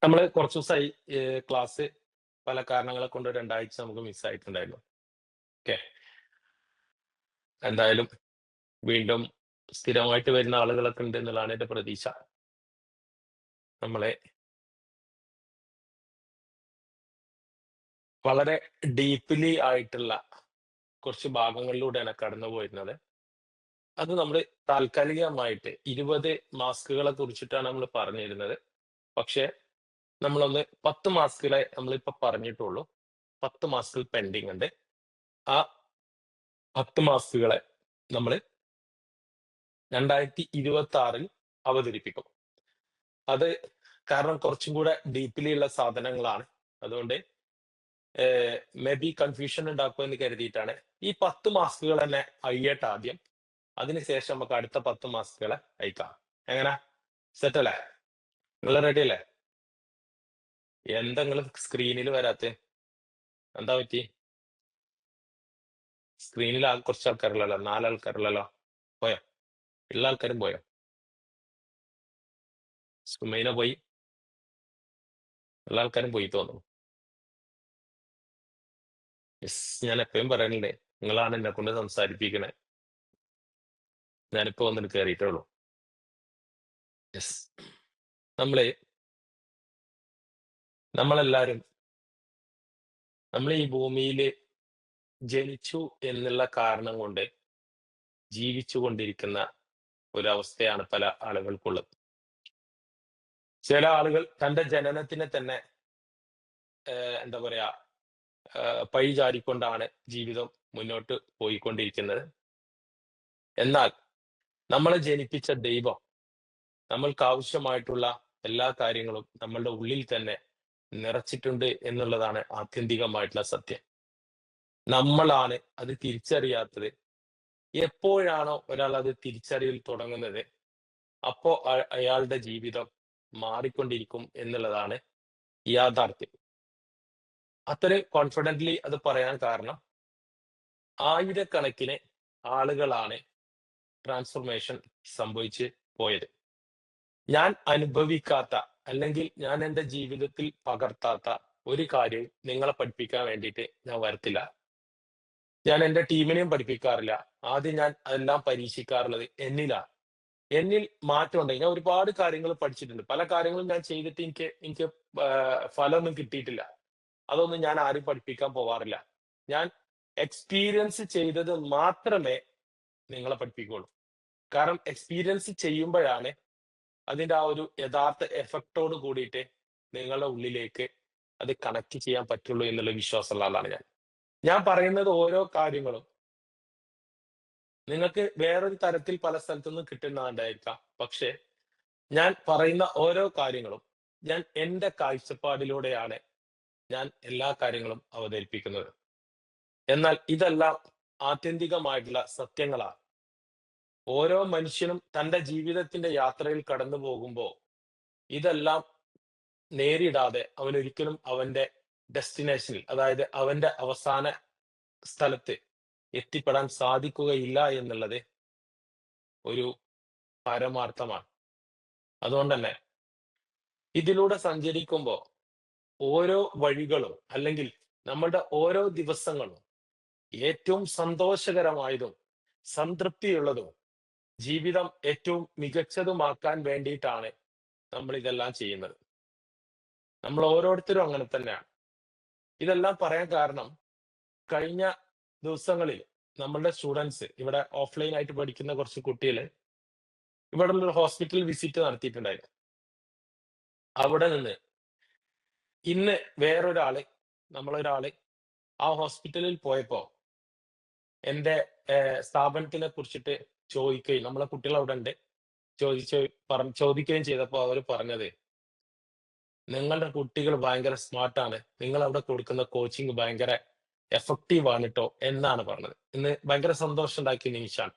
നമ്മള് കുറച്ച് ദിവസമായി ക്ലാസ് പല കാരണങ്ങളെ കൊണ്ട് 2 ആഴ്ച നമുക്ക് മിസ്സായിട്ടുണ്ടായിരുന്നു. ഓക്കെ. എന്തായാലും വീണ്ടും സ്ഥിരമായിട്ട് വരുന്ന ആളുകളൊക്കെ ഉണ്ട് എന്നുള്ളതാണ് എന്റെ പ്രതീക്ഷ. നമ്മളെ വളരെ ഡീപ്ലി ആയിട്ടുള്ള കുറച്ച് ഭാഗങ്ങളിലൂടെയാണ് കടന്നു പോയിരുന്നത്. അത് നമ്മൾ താൽക്കാലികമായിട്ട് 20 മാസ്കുകളെ കുറിച്ചിട്ടാണ് നമ്മൾ പറഞ്ഞിരുന്നത്. പക്ഷേ നമ്മളൊന്ന് 10 മാസ്കുകളെ നമ്മളിപ്പോ പറഞ്ഞിട്ടുള്ളൂ. 10 മാസ്കുകൾ പെൻഡിങ് ഉണ്ട്. ആ 10 മാസ്കുകളെ നമ്മള് 2026 അവതരിപ്പിക്കും. അത് കാരണം കുറച്ചും കൂടെ ഡീപ്ലി ഉള്ള സാധനങ്ങളാണ്. അതുകൊണ്ട് മേ ബി കൺഫ്യൂഷൻ ഉണ്ടാക്കുമെന്ന് കരുതിയിട്ടാണ്. ഈ 10 മാസ്കുകൾ തന്നെ അയ്യട്ടെ ആദ്യം. അതിനുശേഷം നമുക്ക് അടുത്ത 10 മാസ്കുകളെ അയക്കാം. എങ്ങനാ? സെറ്റ് അല്ലേ? നിങ്ങൾ റെഡി അല്ലേ? എന്താ നിങ്ങൾ സ്ക്രീനിൽ വരാത്തെ? എന്താ പറ്റി? സ്ക്രീനിൽ ആകെ കുറച്ച് ആൾക്കാരുള്ളല്ലോ, 4 ആൾക്കാരുള്ളല്ലോ. പോയോ? ഉള്ള ആൾക്കാരും പോയോ? സുമൈന പോയി. എല്ലാ ആൾക്കാരും പോയി തോന്നുന്നു. യെസ്, ഞാൻ എപ്പോഴും പറയലുണ്ട്, നിങ്ങളാണ് എന്നെ കൊണ്ട് സംസാരിപ്പിക്കണേ. ഞാനിപ്പോ വന്നിട്ട് കയറിയിട്ടേ ഉള്ളൂ. യെസ്. നമ്മള് നമ്മളെല്ലാരും നമ്മൾ ഈ ഭൂമിയില് ജനിച്ചു എന്നുള്ള കാരണം കൊണ്ട് ജീവിച്ചു കൊണ്ടിരിക്കുന്ന ഒരവസ്ഥയാണ് പല ആളുകൾക്കുള്ളത്. ചില ആളുകൾ തന്റെ ജനനത്തിനെ തന്നെ എന്താ പറയാ പഴി ചാരിക്കൊണ്ടാണ് ജീവിതം മുന്നോട്ട് പോയിക്കൊണ്ടിരിക്കുന്നത്. എന്നാൽ നമ്മളെ ജനിപ്പിച്ച ദൈവം നമ്മൾക്ക് ആവശ്യമായിട്ടുള്ള എല്ലാ കാര്യങ്ങളും നമ്മളുടെ ഉള്ളിൽ തന്നെ നിറച്ചിട്ടുണ്ട് എന്നുള്ളതാണ് ആത്യന്തികമായിട്ടുള്ള സത്യം. നമ്മളാണ് അത് തിരിച്ചറിയാത്തത്. എപ്പോഴാണോ ഒരാൾ അത് തിരിച്ചറിയൽ തുടങ്ങുന്നത്, അപ്പോ അയാളുടെ ജീവിതം മാറിക്കൊണ്ടിരിക്കും എന്നുള്ളതാണ് യാഥാർത്ഥ്യം. അത്രയും കോൺഫിഡന്റ്ലി അത് പറയാൻ കാരണം, ആയിരക്കണക്കിന് ആളുകളാണ് ട്രാൻസ്ഫോർമേഷൻ സംഭവിച്ച് പോയത്. ഞാൻ അനുഭവിക്കാത്ത, അല്ലെങ്കിൽ ഞാൻ എൻ്റെ ജീവിതത്തിൽ പകർത്താത്ത ഒരു കാര്യവും നിങ്ങളെ പഠിപ്പിക്കാൻ വേണ്ടിയിട്ട് ഞാൻ വരത്തില്ല. ഞാൻ എൻ്റെ ടീമിനെയും പഠിപ്പിക്കാറില്ല. ആദ്യം ഞാൻ അതെല്ലാം പരീക്ഷിക്കാറുള്ളത് എന്നിലാണ്. എന്നിൽ മാറ്റമുണ്ടെങ്കിൽ ഞാൻ ഒരുപാട് കാര്യങ്ങൾ പഠിച്ചിട്ടുണ്ട്. പല കാര്യങ്ങളും ഞാൻ ചെയ്തിട്ട് എനിക്ക് ഫലമൊന്നും കിട്ടിയിട്ടില്ല. അതൊന്നും ഞാൻ ആരും പഠിപ്പിക്കാൻ പോവാറില്ല. ഞാൻ എക്സ്പീരിയൻസ് ചെയ്തത് മാത്രമേ നിങ്ങളെ പഠിപ്പിക്കുള്ളൂ. കാരണം എക്സ്പീരിയൻസ് ചെയ്യുമ്പോഴാണ് അതിന്റെ ആ ഒരു യഥാർത്ഥ എഫക്റ്റോട് കൂടിയിട്ട് നിങ്ങളുടെ ഉള്ളിലേക്ക് അത് കണക്ട് ചെയ്യാൻ പറ്റുള്ളൂ എന്നുള്ള വിശ്വാസമുള്ള ആളാണ് ഞാൻ. ഞാൻ പറയുന്നത് ഓരോ കാര്യങ്ങളും നിങ്ങൾക്ക് വേറൊരു തരത്തിൽ പല സ്ഥലത്തുനിന്നും കിട്ടുന്നതുണ്ടായിരിക്കാം. പക്ഷേ ഞാൻ പറയുന്ന ഓരോ കാര്യങ്ങളും ഞാൻ എന്റെ കാഴ്ചപ്പാടിലൂടെയാണ് ഞാൻ എല്ലാ കാര്യങ്ങളും അവതരിപ്പിക്കുന്നത്. എന്നാൽ ഇതെല്ലാം ആത്യന്തികമായിട്ടുള്ള സത്യങ്ങളാണ്. ഓരോ മനുഷ്യനും തന്റെ ജീവിതത്തിന്റെ യാത്രയിൽ കടന്നു പോകുമ്പോൾ ഇതെല്ലാം നേരിടാതെ അവനൊരിക്കലും അവന്റെ ഡെസ്റ്റിനേഷനിൽ, അതായത് അവന്റെ അവസാന സ്ഥലത്ത് എത്തിപ്പെടാൻ സാധിക്കുകയില്ല എന്നുള്ളത് ഒരു പരമാർത്ഥമാണ്. അതുകൊണ്ട് തന്നെ ഇതിലൂടെ സഞ്ചരിക്കുമ്പോൾ ഓരോ വഴികളും, അല്ലെങ്കിൽ നമ്മളുടെ ഓരോ ദിവസങ്ങളും ഏറ്റവും സന്തോഷകരമായതും സംതൃപ്തിയുള്ളതും ജീവിതം ഏറ്റവും മികച്ചതുമാക്കാൻ വേണ്ടിയിട്ടാണ് നമ്മൾ ഇതെല്ലാം ചെയ്യുന്നത്. നമ്മൾ ഓരോരുത്തരും അങ്ങനെ തന്നെയാണ്. ഇതെല്ലാം പറയാൻ കാരണം, കഴിഞ്ഞ ദിവസങ്ങളിൽ നമ്മളുടെ സ്റ്റുഡൻസ്, ഇവിടെ ഓഫ്ലൈൻ ആയിട്ട് പഠിക്കുന്ന കുറച്ച് കുട്ടികൾ ഇവിടെ ഒരു ഹോസ്പിറ്റൽ വിസിറ്റ് നടത്തിയിട്ടുണ്ടായിരുന്നു. അവിടെ നിന്ന് ഇന്ന് വേറൊരാള്, നമ്മളൊരാള് ആ ഹോസ്പിറ്റലിൽ പോയപ്പോ എന്റെ സ്ഥാപനത്തിനെ കുറിച്ചിട്ട് ചോദിക്കുകയും, നമ്മളെ കുട്ടികൾ അവിടെ ഉണ്ട്, ചോദിക്കുകയും ചെയ്തപ്പോ അവര് പറഞ്ഞത്, നിങ്ങളുടെ കുട്ടികൾ ഭയങ്കര സ്മാർട്ടാണ്, നിങ്ങൾ അവിടെ കൊടുക്കുന്ന കോച്ചിങ് ഭയങ്കര എഫക്റ്റീവ് ആണ് ട്ടോ എന്നാണ് പറഞ്ഞത്. ഇന്ന് ഭയങ്കര സന്തോഷം ഉണ്ടാക്കിയ നിമിഷാണ്.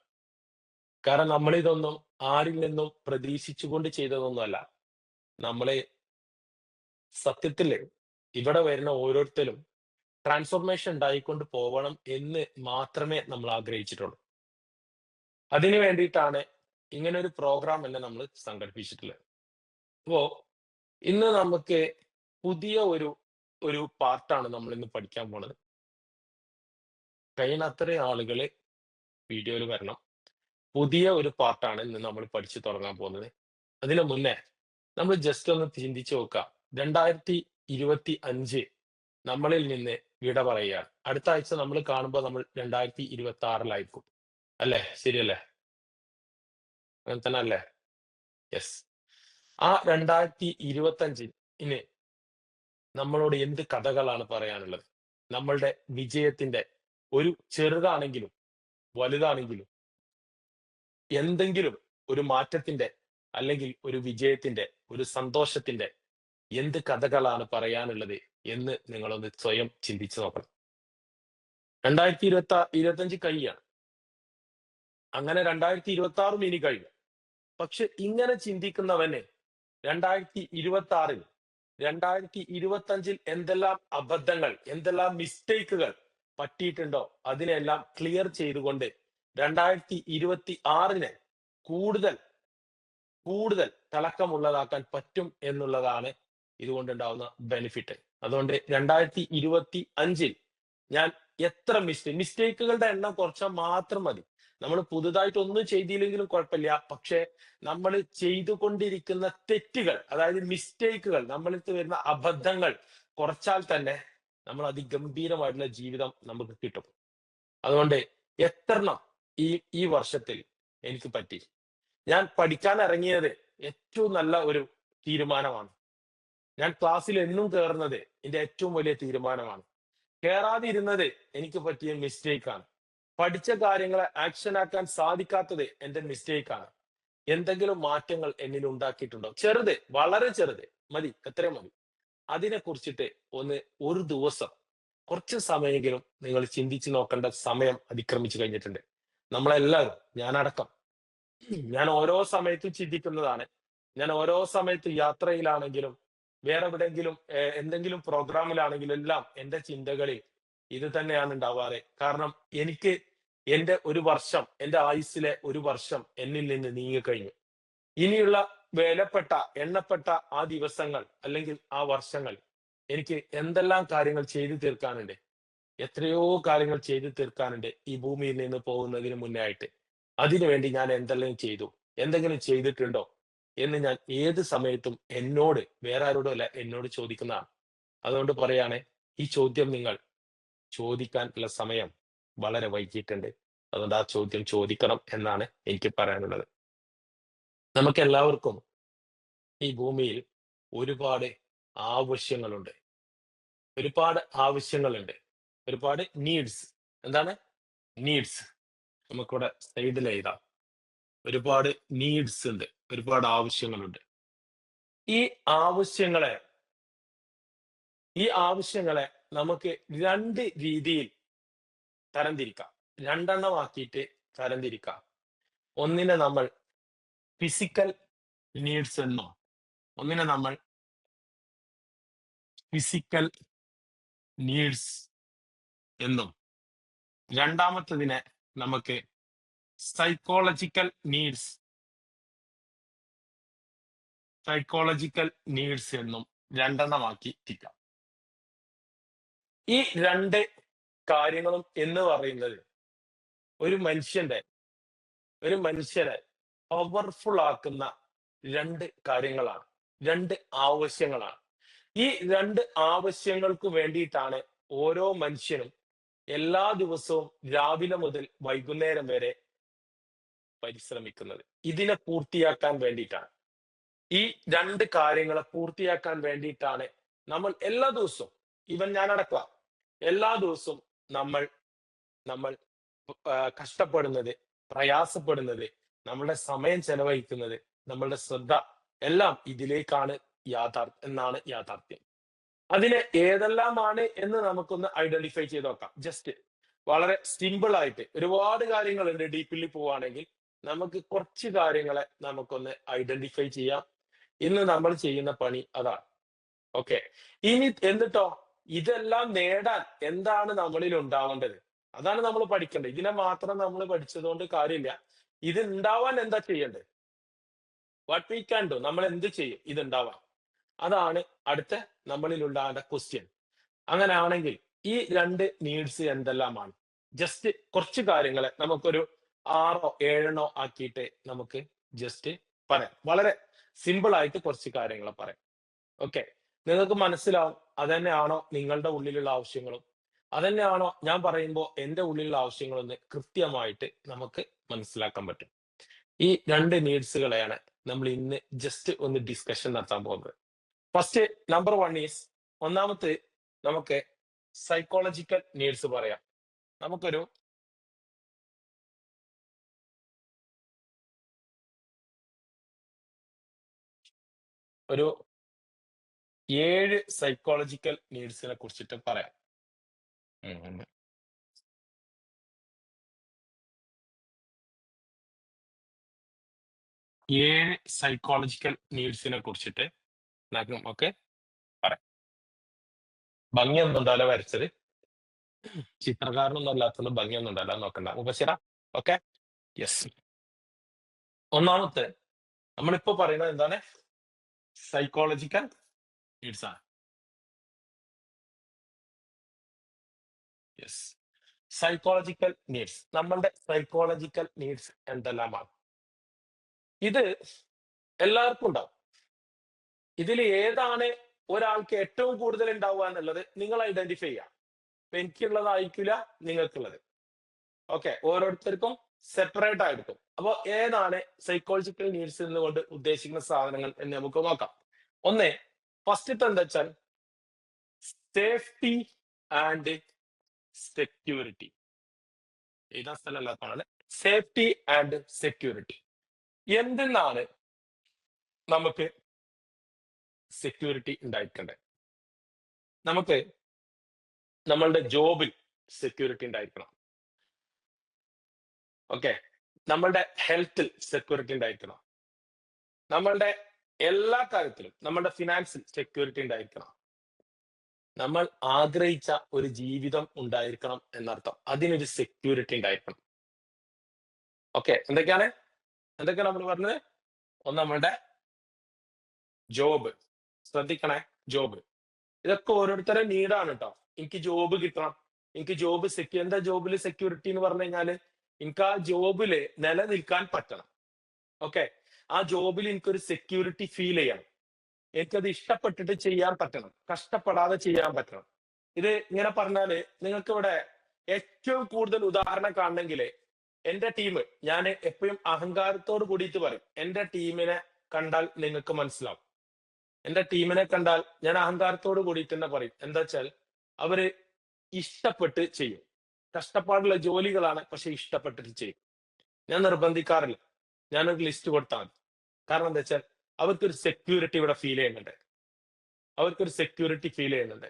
കാരണം നമ്മളിതൊന്നും ആരിൽ നിന്നും പ്രതീക്ഷിച്ചുകൊണ്ട് ചെയ്തതൊന്നുമല്ല. നമ്മള് സത്യത്തില് ഇവിടെ വരുന്ന ഓരോരുത്തരും ട്രാൻസ്ഫോർമേഷൻ ഉണ്ടായിക്കൊണ്ട് പോവണം എന്ന് മാത്രമേ നമ്മൾ ആഗ്രഹിച്ചിട്ടുള്ളൂ. അതിനു വേണ്ടിയിട്ടാണ് ഇങ്ങനെ ഒരു പ്രോഗ്രാം തന്നെ നമ്മൾ സംഘടിപ്പിച്ചിട്ടുള്ളത്. അപ്പോ ഇന്ന് നമുക്ക് പുതിയ ഒരു പാർട്ടാണ് നമ്മൾ ഇന്ന് പഠിക്കാൻ പോണത്. കഴിയുന്നത്രയും ആളുകള് വീഡിയോയിൽ വരണം. പുതിയ ഒരു പാർട്ടാണ് ഇന്ന് നമ്മൾ പഠിച്ചു തുടങ്ങാൻ പോകുന്നത്. അതിനു മുന്നേ നമ്മൾ ജസ്റ്റ് ഒന്ന് ചിന്തിച്ചു നോക്കുക. 2025 നമ്മളിൽ നിന്ന് വിട പറയുകയാണ്. അടുത്ത ആഴ്ച നമ്മൾ കാണുമ്പോൾ നമ്മൾ 2026 അല്ലേ? ശരിയല്ലേ? അങ്ങനെ തന്നെ അല്ലേ? യെസ്. ആ 2025 നമ്മളോട് എന്ത് കഥകളാണ് പറയാനുള്ളത്? നമ്മളുടെ വിജയത്തിന്റെ ഒരു ചെറുതാണെങ്കിലും വലുതാണെങ്കിലും എന്തെങ്കിലും ഒരു മാറ്റത്തിന്റെ അല്ലെങ്കിൽ ഒരു വിജയത്തിന്റെ ഒരു സന്തോഷത്തിന്റെ എന്ത് കഥകളാണ് പറയാനുള്ളത് എന്ന് നിങ്ങളൊന്ന് സ്വയം ചിന്തിച്ചു നോക്കണം. 2025 കഴിയാണ്. അങ്ങനെ 2026 ഇനി കഴിഞ്ഞു. പക്ഷെ ഇങ്ങനെ ചിന്തിക്കുന്നവന് 2026 2025 എന്തെല്ലാം അബദ്ധങ്ങൾ, എന്തെല്ലാം മിസ്റ്റേക്കുകൾ പറ്റിയിട്ടുണ്ടോ അതിനെല്ലാം ക്ലിയർ ചെയ്തുകൊണ്ട് 2026 കൂടുതൽ കൂടുതൽ തിളക്കമുള്ളതാക്കാൻ പറ്റും എന്നുള്ളതാണ് ഇതുകൊണ്ടുണ്ടാവുന്ന ബെനിഫിറ്റ്. അതുകൊണ്ട് 2025 ഞാൻ എത്ര മിസ്റ്റേക്കുകളുടെ എണ്ണം കുറച്ചാൽ മാത്രം മതി. നമ്മൾ പുതുതായിട്ട് ഒന്നും ചെയ്തില്ലെങ്കിലും കുഴപ്പമില്ല. പക്ഷെ നമ്മൾ ചെയ്തുകൊണ്ടിരിക്കുന്ന തെറ്റുകൾ, അതായത് മിസ്റ്റേക്കുകൾ, നമ്മളിൽ വരുന്ന അബദ്ധങ്ങൾ കുറച്ചാൽ തന്നെ നമ്മൾ അതിഗംഭീരമായിട്ടുള്ള ജീവിതം നമുക്ക് കിട്ടും. അതുകൊണ്ട് എത്രണ്ണം ഈ വർഷത്തിൽ എനിക്ക് പറ്റി. ഞാൻ പഠിക്കാൻ ഇറങ്ങിയത് ഏറ്റവും നല്ല ഒരു തീരുമാനമാണ്. ഞാൻ ക്ലാസ്സിൽ എന്നും കയറുന്നത് എന്റെ ഏറ്റവും വലിയ തീരുമാനമാണ്. കയറാതിരുന്നത് എനിക്ക് പറ്റിയ മിസ്റ്റേക്കാണ്. പഠിച്ച കാര്യങ്ങളെ ആക്ഷൻ ആക്കാൻ സാധിക്കാത്തത് എന്റെ മിസ്റ്റേക്കാണ്. എന്തെങ്കിലും മാറ്റങ്ങൾ എന്നിൽ ഉണ്ടാക്കിയിട്ടുണ്ടോ? ചെറുത്, വളരെ ചെറുത് മതി, എത്രയും മതി. അതിനെ കുറിച്ചിട്ട് ഒരു ദിവസം കുറച്ച് സമയമെങ്കിലും നിങ്ങൾ ചിന്തിച്ചു നോക്കേണ്ട സമയം അതിക്രമിച്ചു കഴിഞ്ഞിട്ടുണ്ട്. നമ്മളെല്ലാവരും, ഞാനടക്കം, ഞാൻ ഓരോ സമയത്തും ചിന്തിക്കുന്നതാണ്. ഞാൻ ഓരോ സമയത്ത് യാത്രയിലാണെങ്കിലും വേറെ എവിടെയെങ്കിലും എന്തെങ്കിലും പ്രോഗ്രാമിലാണെങ്കിലും എല്ലാം എന്റെ ചിന്തകളിൽ ഇത് തന്നെയാണ് ഉണ്ടാവാറ്. കാരണം എനിക്ക് എന്റെ ഒരു വർഷം, എന്റെ ആയുസ്സിലെ ഒരു വർഷം എന്നിൽ നിന്ന് നീങ്ങിക്കഴിഞ്ഞു. ഇനിയുള്ള വിലപ്പെട്ട എണ്ണപ്പെട്ട ആ ദിവസങ്ങൾ അല്ലെങ്കിൽ ആ വർഷങ്ങൾ എനിക്ക് എന്തെല്ലാം കാര്യങ്ങൾ ചെയ്തു തീർക്കാനുണ്ട്. എത്രയോ കാര്യങ്ങൾ ചെയ്തു തീർക്കാനുണ്ട് ഈ ഭൂമിയിൽ നിന്ന് പോകുന്നതിന് മുന്നേ ആയിട്ട്. അതിനുവേണ്ടി ഞാൻ എന്തെല്ലാം ചെയ്തു, എന്തെങ്കിലും ചെയ്തിട്ടുണ്ടോ എന്ന് ഞാൻ ഏത് സമയത്തും എന്നോട്, വേറെ ആരോടും അല്ല, എന്നോട് ചോദിക്കുന്നതാണ്. അതുകൊണ്ട് പറയാണ്, ഈ ചോദ്യം നിങ്ങൾ ചോദിക്കാൻ ഉള്ള സമയം വളരെ വൈകിയിട്ടുണ്ട്. അതുകൊണ്ട് ആ ചോദ്യം ചോദിക്കണം എന്നാണ് എനിക്ക് പറയാനുള്ളത്. നമുക്ക് എല്ലാവർക്കും ഈ ഭൂമിയിൽ ഒരുപാട് ആവശ്യങ്ങളുണ്ട്. ഒരുപാട് ആവശ്യങ്ങളുണ്ട്. ഒരുപാട് നീഡ്സ്. എന്താണ് നീഡ്സ്? നമുക്കിവിടെ സൈഡിൽ എഴുതാം. ഒരുപാട് നീഡ്സ് ഉണ്ട്, ഒരുപാട് ആവശ്യങ്ങളുണ്ട്. ഈ ആവശ്യങ്ങളെ നമുക്ക് രണ്ട് രീതിയിൽ തരംതിരിക്കാം. രണ്ടെണ്ണമാക്കിയിട്ട് തരംതിരിക്കാം. ഒന്നിനെ നമ്മൾ ഫിസിക്കൽ നീഡ്സ് എന്നും ഒന്നിനെ നമ്മൾ ഫിസിക്കൽ നീഡ്സ് എന്നും രണ്ടാമത്തതിനെ നമുക്ക് സൈക്കോളജിക്കൽ നീഡ്സ് എന്നും രണ്ടെണ്ണമാക്കി തിരിക്കാം. ഈ രണ്ട് കാര്യങ്ങളും എന്ന് പറയുന്നത് ഒരു മനുഷ്യനെ പവർഫുൾ ആക്കുന്ന രണ്ട് കാര്യങ്ങളാണ്, രണ്ട് ആവശ്യങ്ങളാണ്. ഈ രണ്ട് ആവശ്യങ്ങൾക്ക് വേണ്ടിയിട്ടാണ് ഓരോ മനുഷ്യനും എല്ലാ ദിവസവും രാവിലെ മുതൽ വൈകുന്നേരം വരെ പരിശ്രമിക്കുന്നത്. ഇതിനെ പൂർത്തിയാക്കാൻ വേണ്ടിയിട്ടാണ്. ഈ രണ്ട് കാര്യങ്ങളെ പൂർത്തിയാക്കാൻ വേണ്ടിയിട്ടാണ് നമ്മൾ എല്ലാ ദിവസവും, ഇവൻ ഞാനടക്കുക, എല്ലാ ദിവസവും നമ്മൾ കഷ്ടപ്പെടുന്നത്, പ്രയാസപ്പെടുന്നത്, നമ്മളുടെ സമയം ചെലവഴിക്കുന്നത്, നമ്മളുടെ ശ്രദ്ധ എല്ലാം ഇതിലേക്കാണ് എന്നാണ് യാഥാർത്ഥ്യം. അതിന് ഏതെല്ലാമാണ് എന്ന് നമുക്കൊന്ന് ഐഡന്റിഫൈ ചെയ്ത് നോക്കാം. ജസ്റ്റ് വളരെ സിമ്പിൾ ആയിട്ട് ഒരുപാട് കാര്യങ്ങളുണ്ട്. ഡീപ്പിൽ പോവുകയാണെങ്കിൽ നമുക്ക് കുറച്ച് കാര്യങ്ങളെ നമുക്കൊന്ന് ഐഡന്റിഫൈ ചെയ്യാം. ഇന്ന് നമ്മൾ ചെയ്യുന്ന പണി അതാണ്. ഓക്കെ, ഇനി എന്നിട്ടോ ഇതെല്ലാം നേടാൻ എന്താണ് നമ്മളിൽ ഉണ്ടാവേണ്ടത്? അതാണ് നമ്മൾ പഠിക്കേണ്ടത്. ഇതിനെ മാത്രം നമ്മൾ പഠിച്ചതുകൊണ്ട് കാര്യമില്ല. ഇത് ഉണ്ടാവാൻ എന്താ ചെയ്യേണ്ടത്? വാട്ട് വി ക്യാൻ ഡു, നമ്മൾ എന്ത് ചെയ്യും ഇത് ഉണ്ടാവാൻ? അതാണ് അടുത്ത നമ്മളിലുള്ള ക്വസ്റ്റ്യൻ. അങ്ങനെയാണെങ്കിൽ ഈ 2 നീഡ്സ് എന്തെല്ലാമാണ്? ജസ്റ്റ് കുറച്ച് കാര്യങ്ങളെ നമുക്കൊരു 6ഓ 7 ആക്കിയിട്ട് നമുക്ക് ജസ്റ്റ് പറയാം. വളരെ സിമ്പിൾ ആയിട്ട് കുറച്ച് കാര്യങ്ങൾ പറയാം. ഓക്കെ. നിങ്ങൾക്ക് മനസ്സിലാവും അതന്നെയാണോ നിങ്ങളുടെ ഉള്ളിലുള്ള ആവശ്യങ്ങളും, അതന്നെയാണോ ഞാൻ പറയുമ്പോൾ എന്റെ ഉള്ളിലുള്ള ആവശ്യങ്ങളെന്ന് കൃത്യമായിട്ട് നമുക്ക് മനസ്സിലാക്കാൻ പറ്റും. ഈ 2 നീഡ്സുകളെയാണ് നമ്മൾ ഇന്ന് ജസ്റ്റ് ഒന്ന് ഡിസ്കഷൻ നടത്താൻ പോകുന്നത്. ഫസ്റ്റ് നമ്പർ 1 ഈസ് ഒന്നാമത്തെ നമുക്ക് സൈക്കോളജിക്കൽ നീഡ്സ് പറയാം. നമുക്കൊരു ഒരു 7 സൈക്കോളജിക്കൽ നീഡ്സിനെ കുറിച്ചിട്ട് പറയാം. ഉം. 7 സൈക്കോളജിക്കൽ നീഡ്സിനെ കുറിച്ചിട്ട് നമുക്ക് പറയാം. ഭംഗിയൊന്നും ഉണ്ടാവില്ല വരച്ചത്. ചിത്രകാരനൊന്നും അല്ലാത്തതുകൊണ്ട് ഭംഗിയൊന്നും ഉണ്ടാവില്ല. നോക്കണ്ട. മുബഷിറ ഓക്കെ. യെസ്. ഒന്നാമത്തെ നമ്മളിപ്പോ പറയുന്നത് എന്താണ്? സൈക്കോളജിക്കൽ നീഡ്സ് ആണ്. യെസ്. Psychological needs. നമ്മളുടെ സൈക്കോളജിക്കൽ നീഡ്സ് എന്തെല്ലാമാണ്? ഇത് എല്ലാവർക്കും ഉണ്ടാവും. ഇതിൽ ഏതാണ് ഒരാൾക്ക് ഏറ്റവും കൂടുതൽ ഉണ്ടാവുക എന്നുള്ളത് നിങ്ങൾ ഐഡന്റിഫൈ ചെയ്യാം. ഇപ്പൊ എനിക്കുള്ളതായിരിക്കില്ല നിങ്ങൾക്കുള്ളത്. ഓക്കെ. ഓരോരുത്തർക്കും സെപ്പറേറ്റ് ആയിരിക്കും. അപ്പൊ ഏതാണ് സൈക്കോളജിക്കൽ നീഡ്സ് എന്നുകൊണ്ട് ഉദ്ദേശിക്കുന്ന സാധനങ്ങൾ എന്ന് നമുക്ക് നോക്കാം. ഒന്ന് ഫസ്റ്റത്തെ എന്താ വെച്ചാൽ സേഫ്റ്റി ആൻഡ് സെക്യൂരിറ്റി. ഏതാ സ്ഥലമല്ലാത്തതാണ് സേഫ്റ്റി ആൻഡ് സെക്യൂരിറ്റി. എന്തെന്നാണ് നമുക്ക് സെക്യൂരിറ്റി ഉണ്ടായിരിക്കേണ്ടത്? നമുക്ക് നമ്മളുടെ ജോബിൽ സെക്യൂരിറ്റി ഉണ്ടായിരിക്കണം. ഓക്കെ. നമ്മളുടെ ഹെൽത്തിൽ സെക്യൂരിറ്റി ഉണ്ടായിരിക്കണം. നമ്മളുടെ എല്ലാ കാര്യത്തിലും നമ്മളുടെ ഫിനാൻസിൽ സെക്യൂരിറ്റി ഉണ്ടായിരിക്കണം. നമ്മൾ ആഗ്രഹിച്ച ഒരു ജീവിതം ഉണ്ടായിരിക്കണം എന്നർത്ഥം. അതിനൊരു സെക്യൂരിറ്റി ഉണ്ടായിരിക്കണം. ഓക്കെ. എന്തൊക്കെയാണ് നമ്മൾ പറഞ്ഞത്? ഒന്ന് നമ്മളുടെ ജോബ്. ശ്രദ്ധിക്കണേ, ജോബ്. ഇതൊക്കെ ഓരോരുത്തരുടെ നീഡാണ് കേട്ടോ. എനിക്ക് ജോബ് കിട്ടണം, എനിക്ക് ജോബ് എന്താ ജോബിൽ സെക്യൂരിറ്റി എന്ന് പറഞ്ഞു കഴിഞ്ഞാല് എനിക്ക് ആ ജോബില് നിലനിൽക്കാൻ പറ്റണം. ഓക്കെ. ആ ജോബിൽ എനിക്കൊരു സെക്യൂരിറ്റി ഫീൽ ചെയ്യണം. എനിക്കത് ഇഷ്ടപ്പെട്ടിട്ട് ചെയ്യാൻ പറ്റണം, കഷ്ടപ്പെടാതെ ചെയ്യാൻ പറ്റണം. ഇത് ഇങ്ങനെ പറഞ്ഞാല് നിങ്ങൾക്ക് ഇവിടെ ഏറ്റവും കൂടുതൽ ഉദാഹരണം കാണണമെങ്കിൽ എന്റെ ടീം, ഞാൻ എപ്പോഴും അഹങ്കാരത്തോട് കൂടിയിട്ട് പറയും, എന്റെ ടീമിനെ കണ്ടാൽ നിങ്ങൾക്ക് മനസ്സിലാവും. എന്റെ ടീമിനെ കണ്ടാൽ ഞാൻ അഹങ്കാരത്തോട് കൂടിയിട്ട് തന്നെ പറയും. എന്താ വെച്ചാൽ അവര് ഇഷ്ടപ്പെട്ട് ചെയ്യും. കഷ്ടപ്പാടുള്ള ജോലികളാണ്, പക്ഷെ ഇഷ്ടപ്പെട്ടിട്ട് ചെയ്യും. ഞാൻ നിർബന്ധിക്കാറില്ല. ഞാനൊരു ലിസ്റ്റ് കൊടുത്താൽ മതി. കാരണം എന്താ വെച്ചാൽ അവർക്കൊരു സെക്യൂരിറ്റി ഇവിടെ ഫീൽ ചെയ്യുന്നുണ്ട്. അവർക്കൊരു സെക്യൂരിറ്റി ഫീൽ ചെയ്യുന്നുണ്ട്.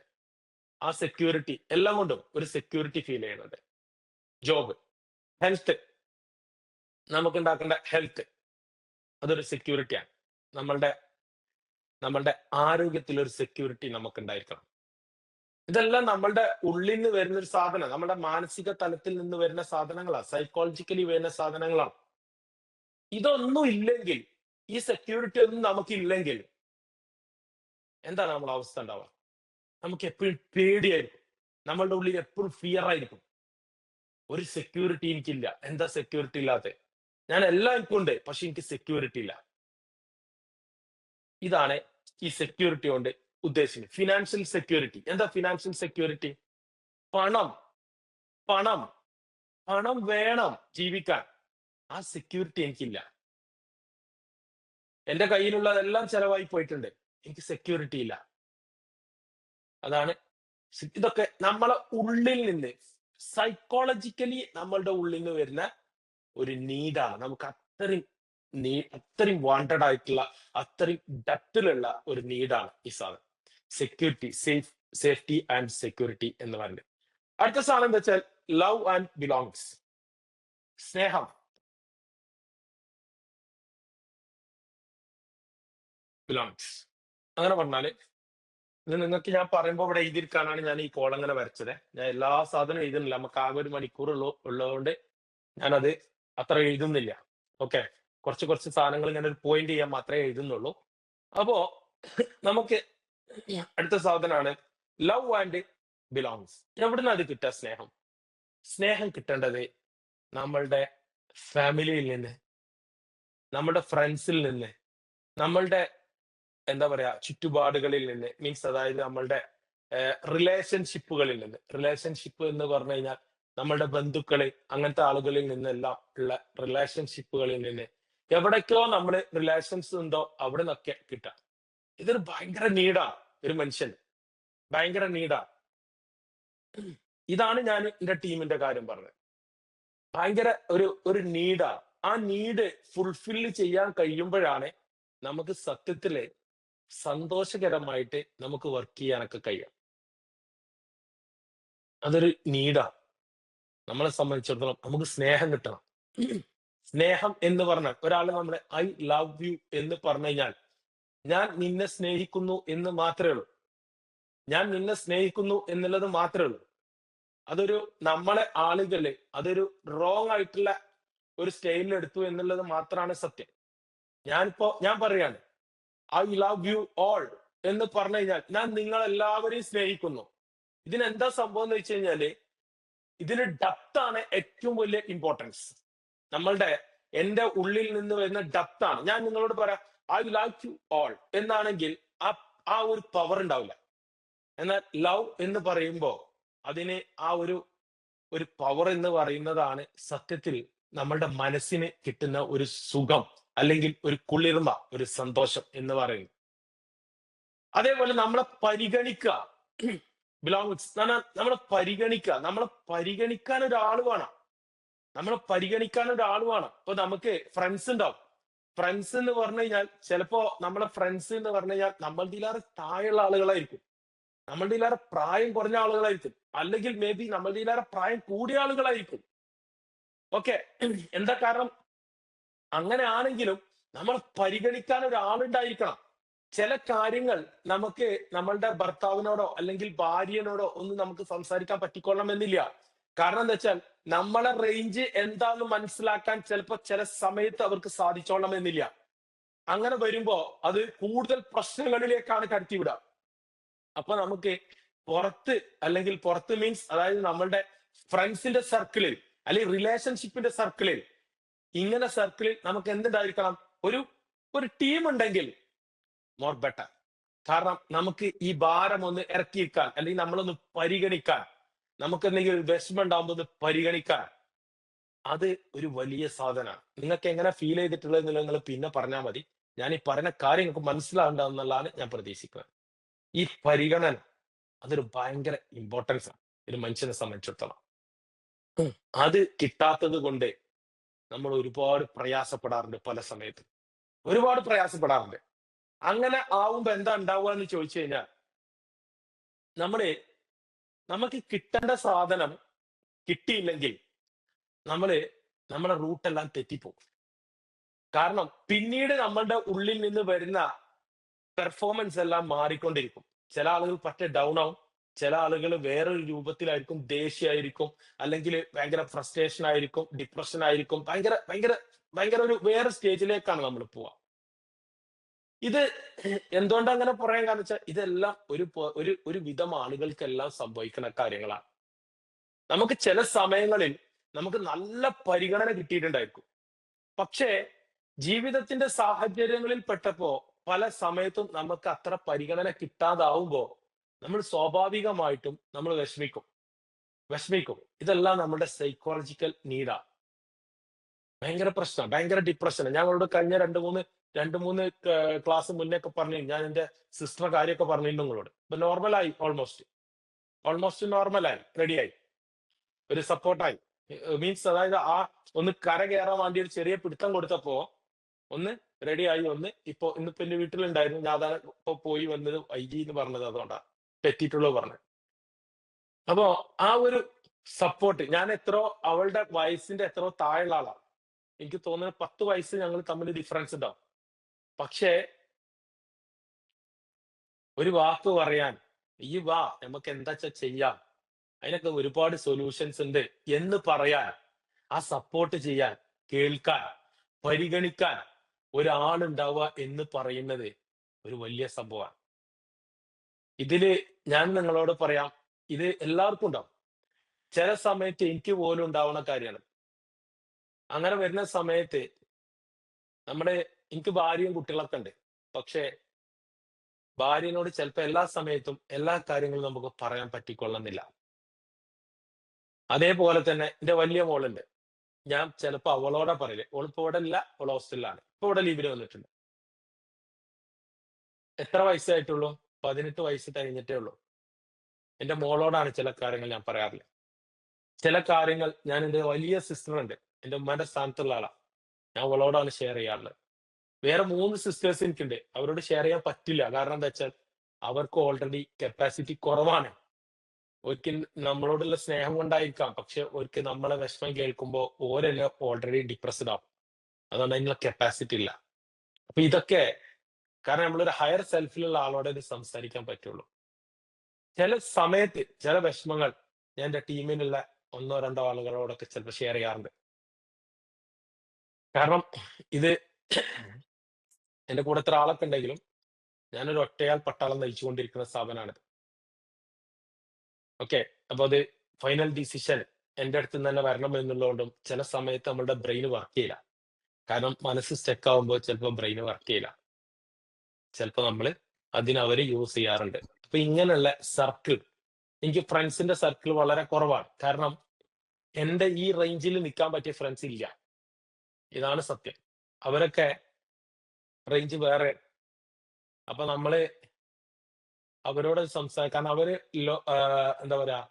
ആ സെക്യൂരിറ്റി എല്ലാം കൊണ്ടും ഒരു സെക്യൂരിറ്റി ഫീൽ ചെയ്യുന്നുണ്ട്. ജോബ്, ഹെൽത്ത്, നമുക്ക് ഉണ്ടാക്കേണ്ട ഹെൽത്ത്, അതൊരു സെക്യൂരിറ്റിയാണ്. നമ്മളുടെ ആരോഗ്യത്തിൽ ഒരു സെക്യൂരിറ്റി നമുക്ക് ഉണ്ടായിരിക്കണം. ഇതെല്ലാം നമ്മളുടെ ഉള്ളിൽ നിന്ന് വരുന്ന ഒരു സാധനം, നമ്മുടെ മാനസിക തലത്തിൽ നിന്ന് വരുന്ന സാധനങ്ങളാണ്, സൈക്കോളജിക്കലി വരുന്ന സാധനങ്ങളാണ്. ഇതൊന്നും ഇല്ലെങ്കിൽ, ഈ സെക്യൂരിറ്റി ഒന്നും നമുക്കില്ലെങ്കിൽ എന്താണ് നമ്മളെ അവസ്ഥ ഉണ്ടാവുക? നമുക്ക് എപ്പോഴും പേടിയായിരിക്കും. നമ്മളുടെ ഉള്ളിൽ എപ്പോഴും ഫിയർ ആയിരിക്കും. ഒരു സെക്യൂരിറ്റി എനിക്കില്ല. എന്താ സെക്യൂരിറ്റി ഇല്ലാത്ത? ഞാൻ എല്ലാം എനിക്കുണ്ട്, പക്ഷെ എനിക്ക് സെക്യൂരിറ്റി ഇല്ല. ഇതാണ് ഈ സെക്യൂരിറ്റി കൊണ്ട് ഉദ്ദേശിക്കുന്നത്. Financial security. എന്താ ഫിനാൻഷ്യൽ സെക്യൂരിറ്റി? പണം പണം പണം വേണം ജീവിക്കാൻ. ആ സെക്യൂരിറ്റി എനിക്കില്ല. എന്റെ കയ്യിലുള്ളതെല്ലാം ചെലവായി പോയിട്ടുണ്ട്, എനിക്ക് സെക്യൂരിറ്റി ഇല്ല. അതാണ് ഇതൊക്കെ നമ്മളെ ഉള്ളിൽ നിന്ന് സൈക്കോളജിക്കലി നമ്മളുടെ ഉള്ളിൽ നിന്ന് വരുന്ന ഒരു നീഡാണ്. നമുക്ക് അത്രയും വാണ്ടഡ് ആയിട്ടുള്ള, അത്രയും ഡെപ്തിലുള്ള ഒരു നീഡാണ് ഈ സാധനം. സെക്യൂരിറ്റി, സേഫ്റ്റി ആൻഡ് സെക്യൂരിറ്റി എന്ന് പറയുന്നത്. അടുത്ത സാധനം എന്താ വെച്ചാൽ ലവ് ആൻഡ് ബിലോങ്സ്. സ്നേഹം. ബിലോങ്സ് അങ്ങനെ പറഞ്ഞാല് ഇത് നിങ്ങൾക്ക് ഞാൻ പറയുമ്പോൾ ഇവിടെ എഴുതിയിരിക്കാനാണ് ഞാൻ ഈ കോളങ്ങനെ വരച്ചത്. ഞാൻ എല്ലാ സാധനവും എഴുതുന്നില്ല. നമുക്ക് ആകെ ഒരു മണിക്കൂർ ഉള്ളതുകൊണ്ട് ഞാനത് അത്ര എഴുതുന്നില്ല. ഓക്കെ. കുറച്ച് സാധനങ്ങൾ ഇങ്ങനെ ഒരു പോയിന്റ് ചെയ്യാൻ മാത്രമേ എഴുതുന്നുള്ളൂ. അപ്പോ നമുക്ക് അടുത്ത സാധനമാണ് ലവ് ആൻഡ് ബിലോങ്സ്. എവിടുന്ന അത് കിട്ടുക സ്നേഹം? സ്നേഹം കിട്ടേണ്ടത് നമ്മളുടെ ഫാമിലിയിൽ നിന്ന്, നമ്മുടെ ഫ്രണ്ട്സിൽ നിന്ന്, നമ്മളുടെ എന്താ പറയാ ചുറ്റുപാടുകളിൽ നിന്ന്, മീൻസ് അതായത് നമ്മളുടെ റിലേഷൻഷിപ്പുകളിൽ നിന്ന്. റിലേഷൻഷിപ്പ് എന്ന് പറഞ്ഞു കഴിഞ്ഞാൽ നമ്മളുടെ ബന്ധുക്കള്, അങ്ങനത്തെ ആളുകളിൽ നിന്നെല്ലാം ഉള്ള റിലേഷൻഷിപ്പുകളിൽ നിന്ന്. എവിടേക്കോ നമ്മള് റിലേഷൻസ് ഉണ്ടോ അവിടെ നിന്നൊക്കെ കിട്ടാം. ഇതൊരു ഭയങ്കര നീഡാണ് ഒരു മനുഷ്യൻ, ഭയങ്കര നീഡാണ്. ഇതാണ് ഞാൻ എന്റെ ടീമിന്റെ കാര്യം പറഞ്ഞത്. ഭയങ്കര ഒരു നീഡാണ്. ആ നീഡ് ഫുൾഫില്ല് ചെയ്യാൻ കഴിയുമ്പോഴാണ് നമുക്ക് സത്യത്തില് സന്തോഷകരമായിട്ട് നമുക്ക് വർക്ക് ചെയ്യാനൊക്കെ കഴിയും. അതൊരു നീഡാണ്. നമ്മളെ സംബന്ധിച്ചിടത്തോളം നമുക്ക് സ്നേഹം കിട്ടണം. സ്നേഹം എന്ന് പറഞ്ഞാൽ ഒരാൾ നമ്മളെ ഐ ലവ് യു എന്ന് പറഞ്ഞു കഴിഞ്ഞാൽ ഞാൻ നിന്നെ സ്നേഹിക്കുന്നു എന്ന് മാത്രമേ ഉള്ളൂ. ഞാൻ നിന്നെ സ്നേഹിക്കുന്നു എന്നുള്ളത് മാത്രമേ ഉള്ളൂ. അതൊരു നമ്മളെ ആളുകള് അതൊരു റോങ് ആയിട്ടുള്ള ഒരു സ്റ്റൈലിൽ എടുത്തു എന്നുള്ളത് മാത്രമാണ് സത്യം. ഞാൻ പറയാണ് ഐ ലവ് യു ഓൾ എന്ന് പറഞ്ഞു കഴിഞ്ഞാൽ ഞാൻ നിങ്ങളെല്ലാവരെയും സ്നേഹിക്കുന്നു. ഇതിനെന്താ സംഭവം എന്ന് വെച്ച് കഴിഞ്ഞാല് ഇതിന് ഡെപ്ത് ആണ് ഏറ്റവും വലിയ ഇമ്പോർട്ടൻസ്. നമ്മളുടെ എന്റെ ഉള്ളിൽ നിന്ന് വരുന്ന ഡെപ്ത് ആണ്. ഞാൻ നിങ്ങളോട് പറയാം ഐ ലവ് യു ഓൾ എന്നാണെങ്കിൽ ആ ഒരു പവർ ഉണ്ടാവില്ല. എന്നാൽ ലവ് എന്ന് പറയുമ്പോ അതിന് ആ ഒരു പവർ എന്ന് പറയുന്നതാണ് സത്യത്തിൽ നമ്മളുടെ മനസ്സിന് കിട്ടുന്ന ഒരു സുഖം, അല്ലെങ്കിൽ ഒരു കുളിർമ, ഒരു സന്തോഷം എന്ന് പറയുന്നത്. അതേപോലെ നമ്മളെ പരിഗണിക്കുക, ബിലോങ്സ് നമ്മളെ പരിഗണിക്കാൻ ഒരാൾ വേണം. ഇപ്പൊ നമുക്ക് ഫ്രണ്ട്സ് ഉണ്ടാവും. ഫ്രണ്ട്സ് എന്ന് പറഞ്ഞു കഴിഞ്ഞാൽ ചിലപ്പോ നമ്മളെ ഫ്രണ്ട്സ് എന്ന് പറഞ്ഞു കഴിഞ്ഞാൽ നമ്മളുടെ താഴെയുള്ള ആളുകളായിരിക്കും, നമ്മളുടെ പ്രായം കുറഞ്ഞ ആളുകളായിരിക്കും, അല്ലെങ്കിൽ മേ ബി നമ്മളുടെ പ്രായം കൂടിയ ആളുകളായിരിക്കും. ഓക്കെ, എന്താ കാരണം? അങ്ങനെ ആണെങ്കിലും നമ്മൾ പരിഗണിക്കാൻ ഒരാളുണ്ടായിരിക്കണം. ചില കാര്യങ്ങൾ നമുക്ക് നമ്മളുടെ ഭർത്താവിനോടോ അല്ലെങ്കിൽ ഭാര്യനോടോ ഒന്നും നമുക്ക് സംസാരിക്കാൻ പറ്റിക്കൊള്ളണമെന്നില്ല. കാരണം എന്താ വെച്ചാൽ നമ്മളെ റേഞ്ച് എന്താന്ന് മനസ്സിലാക്കാൻ ചിലപ്പോ ചില സമയത്ത് അവർക്ക് സാധിച്ചോളണമെന്നില്ല. അങ്ങനെ വരുമ്പോ അത് കൂടുതൽ പ്രശ്നങ്ങളിലേക്കാണ് കടത്തിവിടുക. അപ്പൊ നമുക്ക് പുറത്ത് മീൻസ് അതായത് നമ്മളുടെ ഫ്രണ്ട്സിന്റെ സർക്കിളിൽ അല്ലെങ്കിൽ റിലേഷൻഷിപ്പിന്റെ സർക്കിളിൽ നമുക്ക് എന്തുണ്ടായിരിക്കണം? ഒരു ടീം ഉണ്ടെങ്കിൽ മോർ ബെറ്റർ. കാരണം നമുക്ക് ഈ ഭാരം ഒന്ന് ഇറക്കിയിരിക്കാൻ, അല്ലെങ്കിൽ നമ്മളൊന്ന് പരിഗണിക്കാൻ, നമുക്ക് എന്തെങ്കിലും വിഷമം ഉണ്ടാകുമ്പോൾ ഒന്ന് പരിഗണിക്കാൻ, അത് ഒരു വലിയ സാധനമാണ്. നിങ്ങൾക്ക് എങ്ങനെ ഫീൽ ചെയ്തിട്ടുള്ളത് എന്നുള്ളത് നിങ്ങൾ പിന്നെ പറഞ്ഞാൽ മതി. ഞാൻ ഈ പറഞ്ഞ കാര്യം നിങ്ങൾക്ക് മനസ്സിലാവുന്നുള്ളതാണ് ഞാൻ പ്രതീക്ഷിക്കുന്നത്. ഈ പരിഗണന അതൊരു ഭയങ്കര ഇമ്പോർട്ടൻസ് ആണ് ഒരു മനുഷ്യനെ സംബന്ധിച്ചിടത്തോളം. അത് കിട്ടാത്തത് കൊണ്ട് നമ്മൾ ഒരുപാട് പ്രയാസപ്പെടാറുണ്ട്. പല സമയത്തും ഒരുപാട് പ്രയാസപ്പെടാറുണ്ട്. അങ്ങനെ ആവുമ്പോ എന്താ ഉണ്ടാവുക എന്ന് ചോദിച്ചു കഴിഞ്ഞാൽ നമുക്ക് കിട്ടേണ്ട സാധനം കിട്ടിയില്ലെങ്കിൽ നമ്മളെ റൂട്ടെല്ലാം തെറ്റിപ്പോകും. കാരണം പിന്നീട് നമ്മളുടെ ഉള്ളിൽ നിന്ന് വരുന്ന പെർഫോമൻസ് എല്ലാം മാറിക്കൊണ്ടിരിക്കും. ചില ആളുകൾ പറ്റേ ഡൗൺ ആവും, ചില ആളുകൾ വേറൊരു രൂപത്തിലായിരിക്കും, ദേഷ്യമായിരിക്കും, അല്ലെങ്കിൽ ഭയങ്കര ഫ്രസ്ട്രേഷൻ ആയിരിക്കും, ഡിപ്രഷൻ ആയിരിക്കും, ഭയങ്കര ഭയങ്കര ഭയങ്കര വേറെ സ്റ്റേജിലേക്കാണ് നമ്മൾ പോവുക. ഇത് എന്തുകൊണ്ട് അങ്ങനെ പറയാൻ കാരണം വെച്ചാൽ ഇതെല്ലാം ഒരു വിധം ആളുകൾക്കെല്ലാം സംഭവിക്കുന്ന കാര്യങ്ങളാണ്. നമുക്ക് ചില സമയങ്ങളിൽ നമുക്ക് നല്ല പരിഗണന കിട്ടിയിട്ടുണ്ടായിരിക്കും. പക്ഷേ ജീവിതത്തിന്റെ സാഹചര്യങ്ങളിൽ പെട്ടപ്പോ പല സമയത്തും നമുക്ക് അത്ര പരിഗണന കിട്ടാതാവുമ്പോ നമ്മൾ സ്വാഭാവികമായിട്ടും നമ്മൾ വിഷമിക്കും. ഇതെല്ലാം നമ്മുടെ സൈക്കോളജിക്കൽ നീഡാ. ഭയങ്കര പ്രശ്നം, ഭയങ്കര ഡിപ്രഷൻ. ഞങ്ങളോട് കഴിഞ്ഞ രണ്ട് മൂന്ന് ക്ലാസ് മുന്നേ ഒക്കെ പറഞ്ഞു, ഞാൻ എന്റെ സിസ്റ്റർ കാര്യമൊക്കെ പറഞ്ഞിട്ടുണ്ട് നിങ്ങളോട്. ഇപ്പൊ നോർമലായി, ഓൾമോസ്റ്റ് നോർമലായി, റെഡിയായി, ഒരു സപ്പോർട്ടായി. മീൻസ് അതായത് ഒന്ന് കര കയറാൻ വേണ്ടി ഒരു ചെറിയ പിടുത്തം കൊടുത്തപ്പോ ഒന്ന് റെഡിയായി. ഇന്നിപ്പോ എന്റെ വീട്ടിലുണ്ടായിരുന്നു. ഞാൻ അതാണ് ഇപ്പൊ പോയി വന്നത് വൈകി എന്ന് പറഞ്ഞത്, അതുകൊണ്ടാണ് പറ്റിയിട്ടുള്ളത് പറഞ്ഞത്. അപ്പോ ആ ഒരു സപ്പോർട്ട്, ഞാൻ അവളുടെ വയസ്സിന്റെ എത്രയോ താഴെയുള്ള ആളാണ്. എനിക്ക് തോന്നുന്നത് 10 വയസ്സ് ഞങ്ങൾ തമ്മിൽ ഡിഫറൻസ് ഉണ്ടാവും. പക്ഷേ ഒരു വാക്ക് പറയാൻ, ഈ വാ നമുക്ക് എന്താ ചെയ്യാം, അതിനൊക്കെ ഒരുപാട് സൊല്യൂഷൻസ് ഉണ്ട് എന്ന് പറയാൻ, ആ സപ്പോർട്ട് ചെയ്യാൻ, കേൾക്കാൻ, പരിഗണിക്കാൻ ഒരാളുണ്ടാവുക എന്ന് പറയുന്നത് ഒരു വലിയ സംഭവമാണ്. ഇതില് ഞാൻ നിങ്ങളോട് പറയാം, ഇത് എല്ലാവർക്കും ഉണ്ടാവും. ചില സമയത്ത് എനിക്ക് പോലും ഉണ്ടാവുന്ന കാര്യമാണ്. അങ്ങനെ വരുന്ന സമയത്ത് നമ്മുടെ എനിക്ക് ഭാര്യയും കുട്ടികളൊക്കെ ഉണ്ട്. പക്ഷേ ഭാര്യനോട് ചിലപ്പോ എല്ലാ സമയത്തും എല്ലാ കാര്യങ്ങളും നമുക്ക് പറയാൻ പറ്റിക്കൊള്ളുന്നില്ല. അതേപോലെ തന്നെ എന്റെ വലിയ മോളുണ്ട്. ഞാൻ ചിലപ്പോ അവളോടാ പറയല്. ഓളിപ്പോ ഇവിടെ ഇല്ല, ഓള് ഹോസ്റ്റലിലാണ്. ഇപ്പൊ ഇവിടെ ലീവിന് വന്നിട്ടുണ്ട്. എത്ര വയസ്സായിട്ടുള്ളൂ? 18 വയസ്സ് കഴിഞ്ഞിട്ടേ ഉള്ളൂ. എന്റെ മോളോടാണ് ചില കാര്യങ്ങൾ ഞാൻ പറയാറുള്ളത്. ചില കാര്യങ്ങൾ ഞാൻ എന്റെ വലിയ സിസ്റ്റർ ഉണ്ട്. എന്റെ ഉമ്മാന്റെ സ്ഥാനത്തുള്ള ആളാ. ഞാൻ അവളോടാണ് ഷെയർ ചെയ്യാറുള്ളത്. വേറെ 3 സിസ്റ്റേഴ്സ് എനിക്കുണ്ട്. അവരോട് ഷെയർ ചെയ്യാൻ പറ്റില്ല. കാരണം എന്താ വെച്ചാൽ അവർക്ക് ഓൾറെഡി കപ്പാസിറ്റി കുറവാണ്. ഓർക്ക് നമ്മളോടുള്ള സ്നേഹം കൊണ്ടായിരിക്കാം. പക്ഷെ ഓർക്ക് നമ്മളെ വിഷമം കേൾക്കുമ്പോ ഓരെല്ലാം ഓൾറെഡി ഡിപ്രസ്ഡ് ആവും. അതുകൊണ്ട് അതിനുള്ള കപ്പാസിറ്റി ഇല്ല. അപ്പൊ ഇതൊക്കെ കാരണം നമ്മളൊരു ഹയർ സെൽഫിലുള്ള ആളോടെ ഇത് സംസാരിക്കാൻ പറ്റുള്ളൂ. ചില സമയത്ത് ചില വിഷമങ്ങൾ ഞാൻ എന്റെ ടീമിലുള്ള 1 2 ആളുകളോടൊക്കെ ചിലപ്പോൾ ഷെയർ ചെയ്യാറുണ്ട്. കാരണം ഇത് എന്റെ കൂടെ എത്ര ആളൊക്കെ ഉണ്ടെങ്കിലും ഞാനൊരു ഒറ്റയാൾ പട്ടാളം നയിച്ചുകൊണ്ടിരിക്കുന്ന സ്ഥാപനമാണിത്. ഓക്കെ. അപ്പൊ അത് ഫൈനൽ ഡിസിഷൻ എന്റെ അടുത്ത് നിന്ന് തന്നെ വരണം എന്നുള്ളതുകൊണ്ടും ചില സമയത്ത് നമ്മളുടെ ബ്രെയിൻ വർക്ക് ചെയ്യില്ല. കാരണം മനസ്സ് സ്റ്റക്ക് ആവുമ്പോൾ ചിലപ്പോൾ ബ്രെയിൻ വർക്ക് ചെയ്യില്ല. ചിലപ്പോൾ നമ്മൾ അതിനവര് യൂസ് ചെയ്യാറുണ്ട്. അപ്പൊ ഇങ്ങനെയുള്ള സർക്കിൾ എനിക്ക് ഫ്രണ്ട്സിന്റെ സർക്കിൾ വളരെ കുറവാണ്. കാരണം എന്റെ ഈ റേഞ്ചിൽ നിൽക്കാൻ പറ്റിയ ഫ്രണ്ട്സ് ഇല്ല. ഇതാണ് സത്യം. അവരൊക്കെ റേഞ്ച് വേറെ. അപ്പൊ നമ്മള് അവരോട് കാരണം അവര് എന്താ പറയാ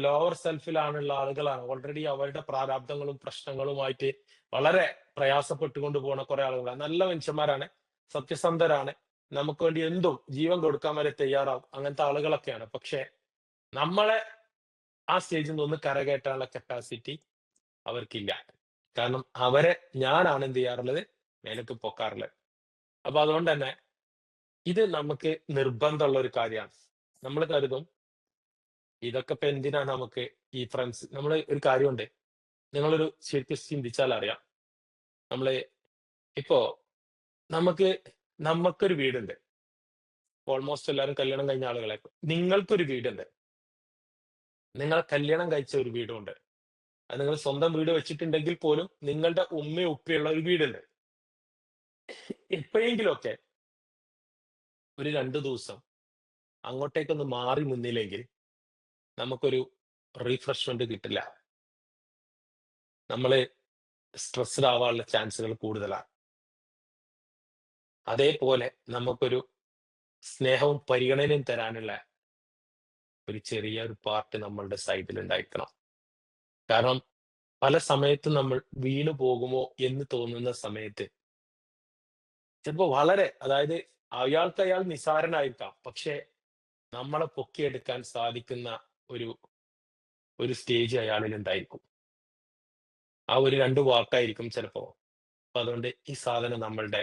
ലോവർ സെൽഫിലാണുള്ള ആളുകളാണ്. ഓൾറെഡി അവരുടെ പ്രാരാബ്ദങ്ങളും പ്രശ്നങ്ങളുമായിട്ട് വളരെ പ്രയാസപ്പെട്ടുകൊണ്ട് പോകുന്ന കുറെ ആളുകളാണ്. നല്ല മനുഷ്യന്മാരാണ്, സത്യസന്ധരാണ്, നമുക്ക് വേണ്ടി എന്തും ജീവൻ കൊടുക്കാൻ വരെ തയ്യാറാവും. അങ്ങനത്തെ ആളുകളൊക്കെയാണ്. പക്ഷെ നമ്മളെ ആ സ്റ്റേജിൽ നിന്ന് ഒന്ന് കരകയറ്റാനുള്ള കപ്പാസിറ്റി അവർക്കില്ല. കാരണം അവരെ ഞാനാണ് എന്ത് ചെയ്യാറുള്ളത്, മേലേക്ക് പൊക്കാറുള്ളത്. അപ്പൊ അതുകൊണ്ട് തന്നെ ഇത് നമുക്ക് നിർബന്ധമുള്ള ഒരു കാര്യമാണ്. നമ്മൾ കരുതും ഇതൊക്കെ ഇപ്പൊ എന്തിനാ നമുക്ക് ഈ ഫ്രണ്ട്സ്. നമ്മൾ ഒരു കാര്യമുണ്ട്, നിങ്ങളൊരു ശരിക്കും ചിന്തിച്ചാൽ അറിയാം. നമ്മള് ഇപ്പോ നമുക്ക് നമുക്കൊരു വീടുണ്ട്. ഓൾമോസ്റ്റ് എല്ലാവരും കല്യാണം കഴിഞ്ഞ ആളുകളെ. നിങ്ങൾക്കൊരു വീടുണ്ട്. നിങ്ങൾ കല്യാണം കഴിച്ച ഒരു വീടുണ്ട്. അത് നിങ്ങൾ സ്വന്തം വീട് വെച്ചിട്ടുണ്ടെങ്കിൽ പോലും നിങ്ങളുടെ ഉമ്മയും ഉപ്പയുള്ള ഒരു വീടുണ്ട്. എപ്പോഴെങ്കിലുമൊക്കെ ഒരു 2 ദിവസം അങ്ങോട്ടേക്കൊന്ന് മാറി നിന്നില്ലെങ്കിൽ നമുക്കൊരു റീഫ്രഷ്മെന്റ് കിട്ടില്ല. നമ്മള് സ്ട്രെസ്ഡ് ആവാനുള്ള ചാൻസുകൾ കൂടുതലാണ്. അതേപോലെ നമുക്കൊരു സ്നേഹവും പരിഗണനയും തരാനുള്ള ഒരു ചെറിയ ഒരു പാർട്ട് നമ്മളുടെ സൈഡിൽ ഉണ്ടായിരിക്കണം. കാരണം പല സമയത്തും നമ്മൾ വീണു പോകുമോ എന്ന് തോന്നുന്ന സമയത്ത് ചിലപ്പോ വളരെ അതായത് അയാൾക്ക് അയാൾ നിസ്സാരനായിരിക്കാം. പക്ഷെ നമ്മളെ പൊക്കിയെടുക്കാൻ സാധിക്കുന്ന ഒരു ഒരു സ്റ്റേജ് അയാളിൽ ഉണ്ടായിരിക്കും. ആ ഒരു 2 വാക്കായിരിക്കും ചിലപ്പോ. അപ്പൊ അതുകൊണ്ട് ഈ സാധനം നമ്മളുടെ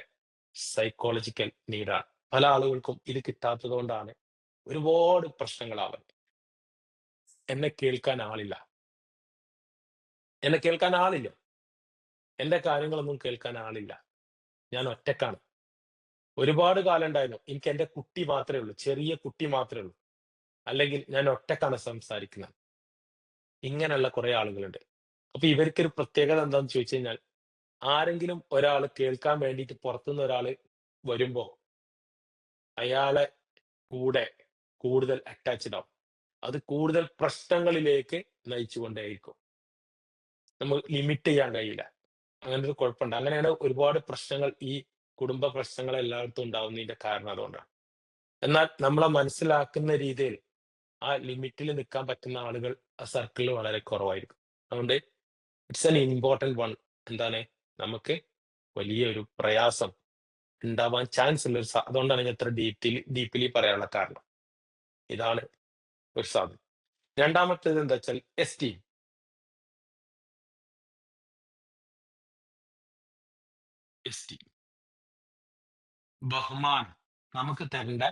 സൈക്കോളജിക്കൽ നീഡാണ്. പല ആളുകൾക്കും ഇത് കിട്ടാത്തത് കൊണ്ടാണ് ഒരുപാട് പ്രശ്നങ്ങളാവുന്നത്. എന്നെ കേൾക്കാൻ ആളില്ല. എന്നെ കേൾക്കാൻ ആളില്ല. എന്റെ കാര്യങ്ങളൊന്നും കേൾക്കാൻ ആളില്ല. ഞാൻ ഒറ്റക്കാണ്. ഒരുപാട് കാലം ഉണ്ടായിരുന്നു. എനിക്ക് എന്റെ കുട്ടി മാത്രമേ ഉള്ളൂ. ചെറിയ കുട്ടി മാത്രമേ ഉള്ളൂ. അല്ലെങ്കിൽ ഞാൻ ഒറ്റക്കാണ് സംസാരിക്കുന്നത്. ഇങ്ങനെയുള്ള കുറെ ആളുകളുണ്ട്. അപ്പൊ ഇവർക്കൊരു പ്രത്യേകത എന്താന്ന് ചോദിച്ചു കഴിഞ്ഞാൽ, ആരെങ്കിലും ഒരാൾ കേൾക്കാൻ വേണ്ടിയിട്ട് പുറത്തുനിന്ന് ഒരാള് വരുമ്പോ അയാളെ കൂടെ കൂടുതൽ അറ്റാച്ച്ഡ് ആവും. അത് കൂടുതൽ പ്രശ്നങ്ങളിലേക്ക് നയിച്ചുകൊണ്ടേയിരിക്കും. നമുക്ക് ലിമിറ്റ് ചെയ്യാൻ കഴിയില്ല. അങ്ങനെ ഒരു കുഴപ്പമുണ്ട്. അങ്ങനെയാണ് ഒരുപാട് പ്രശ്നങ്ങൾ ഈ കുടുംബ പ്രശ്നങ്ങൾ എല്ലായിടത്തും ഉണ്ടാവുന്നതിന്റെ കാരണം അതുകൊണ്ടാണ്. എന്നാൽ നമ്മളെ മനസ്സിലാക്കുന്ന രീതിയിൽ ആ ലിമിറ്റിൽ നിൽക്കാൻ പറ്റുന്ന ആളുകൾ ആ സർക്കിളിൽ വളരെ കുറവായിരിക്കും. അതുകൊണ്ട് ഇറ്റ്സ് ആൻ ഇമ്പോർട്ടന്റ് വൺ. എന്താണ് നമുക്ക് വലിയൊരു പ്രയാസം ഉണ്ടാവാൻ ചാൻസ് ഉള്ള അതുകൊണ്ടാണ് ഞാൻ ഇത്ര ഡീപ്ലി പറയാനുള്ള കാരണം. ഇതാണ് ഒരു സാധനം. രണ്ടാമത്തേത് എന്താ വെച്ചാൽ എസ്റ്റീം. എസ്റ്റീം ബഹുമാനം നമുക്ക് തരേണ്ട,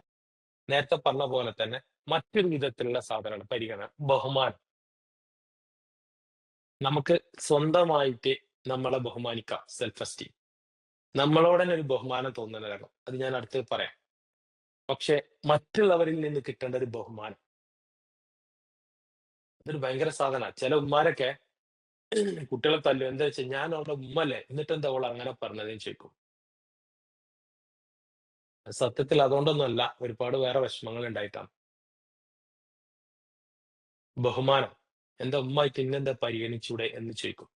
നേരത്തെ പറഞ്ഞ പോലെ തന്നെ മറ്റൊരു വിധത്തിലുള്ള സാധനമാണ് പരിഗണന. ബഹുമാനം നമുക്ക് സ്വന്തമായിട്ട് നമ്മളെ ബഹുമാനിക്കാം. സെൽഫ് എസ്റ്റീം നമ്മളോട് തന്നെ ഒരു ബഹുമാനം തോന്നുന്നതാണ്. അത് ഞാൻ അടുത്ത് പറയാം. പക്ഷെ മറ്റുള്ളവരിൽ നിന്ന് കിട്ടേണ്ട ഒരു ബഹുമാനം. അതൊരു ഭയങ്കര സാധന. ചില ഉമ്മാരൊക്കെ കുട്ടികളെ തല്ലും. എന്താ വെച്ചാൽ ഞാൻ അവളുടെ ഉമ്മല്ലേ എന്നിട്ട് എന്താ അവൾ അങ്ങനെ പറഞ്ഞതെന്ന് ചോദിക്കും. സത്യത്തിൽ അതുകൊണ്ടൊന്നുമല്ല, ഒരുപാട് വേറെ വിഷമങ്ങൾ ഉണ്ടായിട്ടാണ്. ബഹുമാനം. എന്താ ഉമ്മായിട്ട് ഇന്നെന്താ പരിഗണിച്ചൂടെ എന്ന് ചോദിക്കും.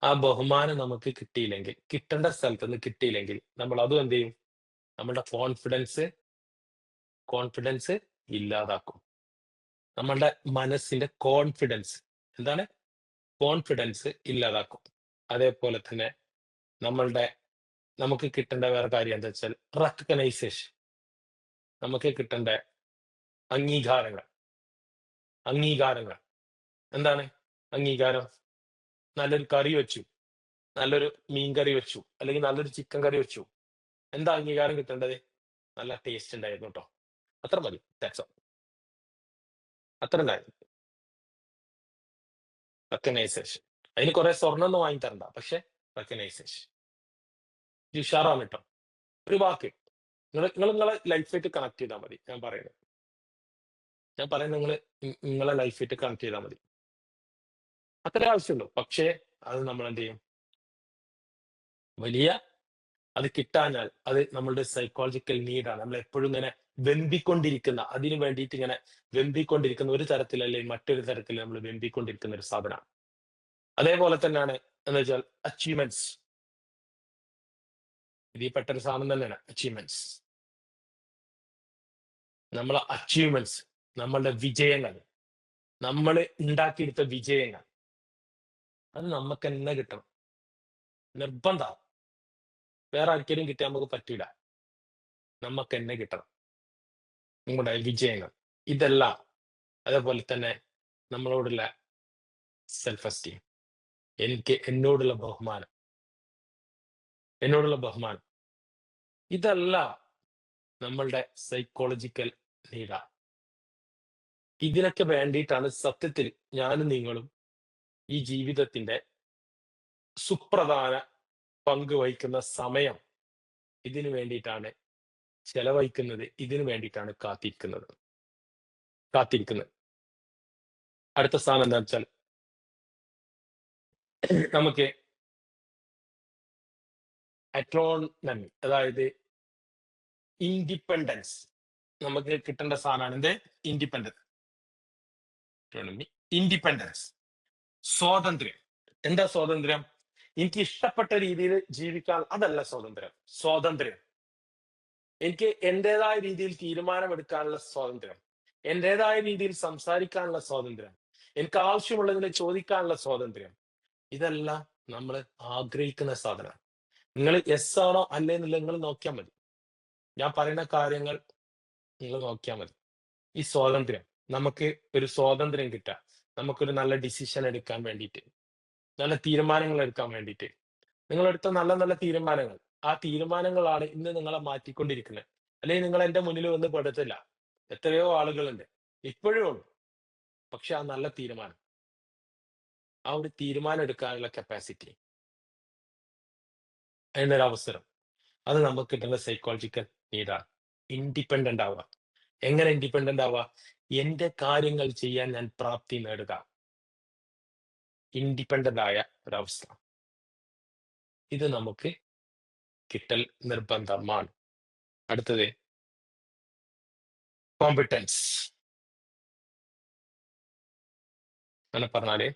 ആ ബഹുമാനം നമുക്ക് കിട്ടിയില്ലെങ്കിൽ, കിട്ടേണ്ട സ്ഥലത്ത് നിന്ന് കിട്ടിയില്ലെങ്കിൽ നമ്മൾ അതും എന്ത് ചെയ്യും? നമ്മുടെ കോൺഫിഡൻസ് ഇല്ലാതാക്കും. നമ്മളുടെ മനസ്സിന്റെ കോൺഫിഡൻസ് എന്താണ്? കോൺഫിഡൻസ് ഇല്ലാതാക്കും. അതേപോലെ തന്നെ നമ്മളുടെ നമുക്ക് കിട്ടേണ്ട വേറെ കാര്യം എന്താ വെച്ചാൽ റെക്കഗ്നൈസേഷൻ. നമുക്ക് കിട്ടേണ്ട അംഗീകാരങ്ങൾ. അംഗീകാരങ്ങൾ എന്താണ് അംഗീകാരം? നല്ലൊരു കറി വെച്ചു, നല്ലൊരു മീൻ കറി വെച്ചു, അല്ലെങ്കിൽ നല്ലൊരു ചിക്കൻ കറി വെച്ചു. എന്താ അംഗീകാരം കിട്ടേണ്ടത്? നല്ല ടേസ്റ്റ് ഉണ്ടായിരുന്നു കേട്ടോ. അത്ര മതി. That's all. അത്ര ഉണ്ടായിരുന്നു. റെക്കഗ്നൈസേഷൻ. അതിന് കുറെ സ്വർണ്ണം ഒന്നും വാങ്ങി തരണ്ട, പക്ഷെ റെക്കഗ്നൈസേഷൻ. ഉഷാറാണ് കേട്ടോ. ഒരു വാക്ക് നിങ്ങളെ ലൈഫായിട്ട് കണക്ട് ചെയ്താൽ മതി. ഞാൻ പറയുന്നത് നിങ്ങളെ ലൈഫായിട്ട് കണക്ട് ചെയ്താൽ മതി. അത്രേ ആവശ്യമുള്ളൂ. പക്ഷേ അത് നമ്മൾ എന്ത് ചെയ്യും? വലിയ അത് കിട്ടാഞ്ഞാൽ അത് നമ്മളുടെ സൈക്കോളജിക്കൽ നീഡാണ്. നമ്മൾ എപ്പോഴും ഇങ്ങനെ വെമ്പിക്കൊണ്ടിരിക്കുന്ന, അതിനു വേണ്ടിയിട്ട് ഇങ്ങനെ വെമ്പിക്കൊണ്ടിരിക്കുന്ന, ഒരു തരത്തിലല്ലേ മറ്റൊരു തരത്തിൽ നമ്മൾ വെമ്പിക്കൊണ്ടിരിക്കുന്ന ഒരു സാധനമാണ്. അതേപോലെ തന്നെയാണ് എന്ന് വെച്ചാൽ അച്ചീവ്മെന്റ്സ്. ഇതിൽ പെട്ടൊരു സാധനം തന്നെയാണ് അച്ചീവ്മെന്റ്സ്. നമ്മളെ അച്ചീവ്മെന്റ്സ്, നമ്മളുടെ വിജയങ്ങൾ, നമ്മൾ ഉണ്ടാക്കിയെടുത്ത വിജയങ്ങൾ, അത് നമുക്ക് തന്നെ കിട്ടണം. നിർബന്ധ. വേറെ ആർക്കെങ്കിലും കിട്ടിയാൽ നമുക്ക് പറ്റൂല. നമുക്ക് തന്നെ കിട്ടണം നമ്മുടെ വിജയങ്ങൾ. ഇതെല്ലാം അതേപോലെ തന്നെ നമ്മളോടുള്ള സെൽഫ് എസ്റ്റീം, എന്നോടുള്ള ബഹുമാനം, ഇതെല്ലാം നമ്മളുടെ സൈക്കോളജിക്കൽ നീഡാണ്. ഇതിനൊക്കെ വേണ്ടിയിട്ടാണ് സത്യത്തിൽ ഞാനും നിങ്ങളും ഈ ജീവിതത്തിന്റെ സുപ്രധാന പങ്ക് വഹിക്കുന്ന സമയം ഇതിനു വേണ്ടിയിട്ടാണ് ചെലവഴിക്കുന്നത്. ഇതിനു വേണ്ടിയിട്ടാണ് കാത്തിരിക്കുന്നത്. അടുത്ത സ്ഥാനം എന്താ വെച്ചാൽ നമുക്ക് അറ്റോണമി, അതായത് ഇൻഡിപെൻഡൻസ്. നമുക്ക് കിട്ടേണ്ട സാധനമാണ് എന്ത്? ഇൻഡിപെൻഡൻസ്, സ്വാതന്ത്ര്യം. എന്താ സ്വാതന്ത്ര്യം? എനിക്ക് ഇഷ്ടപ്പെട്ട രീതിയിൽ ജീവിക്കാൻ, അതല്ല സ്വാതന്ത്ര്യം. എനിക്ക് എന്റേതായ രീതിയിൽ തീരുമാനമെടുക്കാനുള്ള സ്വാതന്ത്ര്യം, എന്റേതായ രീതിയിൽ സംസാരിക്കാനുള്ള സ്വാതന്ത്ര്യം, എനിക്ക് ആവശ്യമുള്ളതിനെ ചോദിക്കാനുള്ള സ്വാതന്ത്ര്യം. ഇതെല്ലാം നമ്മൾ ആഗ്രഹിക്കുന്ന സാധനം. നിങ്ങൾ യെസ് ആണോ അല്ലേ എന്നുള്ള നിങ്ങൾ നോക്കിയാൽ മതി. ഞാൻ പറയുന്ന കാര്യങ്ങൾ നിങ്ങൾ നോക്കിയാൽ മതി. ഈ സ്വാതന്ത്ര്യം, നമുക്ക് ഒരു സ്വാതന്ത്ര്യം കിട്ടുക, നമുക്കൊരു നല്ല ഡിസിഷൻ എടുക്കാൻ വേണ്ടിയിട്ട്, നല്ല തീരുമാനങ്ങൾ എടുക്കാൻ വേണ്ടിയിട്ട്. നിങ്ങൾ എടുത്ത നല്ല നല്ല തീരുമാനങ്ങൾ, ആ തീരുമാനങ്ങളാണ് ഇന്ന് നിങ്ങളെ മാറ്റിക്കൊണ്ടിരിക്കുന്നത്. അല്ലെങ്കിൽ നിങ്ങൾ എന്റെ മുന്നിൽ വന്ന് പെടുത്തില്ല. എത്രയോ ആളുകളുണ്ട്, ഇപ്പോഴും ഉണ്ട്. പക്ഷെ ആ നല്ല തീരുമാനം, ആ ഒരു തീരുമാനം എടുക്കാനുള്ള കപ്പാസിറ്റി, അതിനൊരു അവസരം, അത് നമുക്ക് കിട്ടുന്ന സൈക്കോളജിക്കൽ നീഡാണ്. ഇൻഡിപെൻഡന്റ് ആവുക. എങ്ങനെ ഇൻഡിപെൻഡന്റ് ആവുക? എന്റെ കാര്യങ്ങൾ ചെയ്യാൻ ഞാൻ പ്രാപ്തി നേടുക. ഇൻഡിപെൻഡന്റ് ആയ ഒരവസ്ഥ, ഇത് നമുക്ക് കിട്ടൽ നിർബന്ധമാണ്. അടുത്തത് കോമ്പിറ്റൻസ്. അങ്ങനെ പറഞ്ഞാല്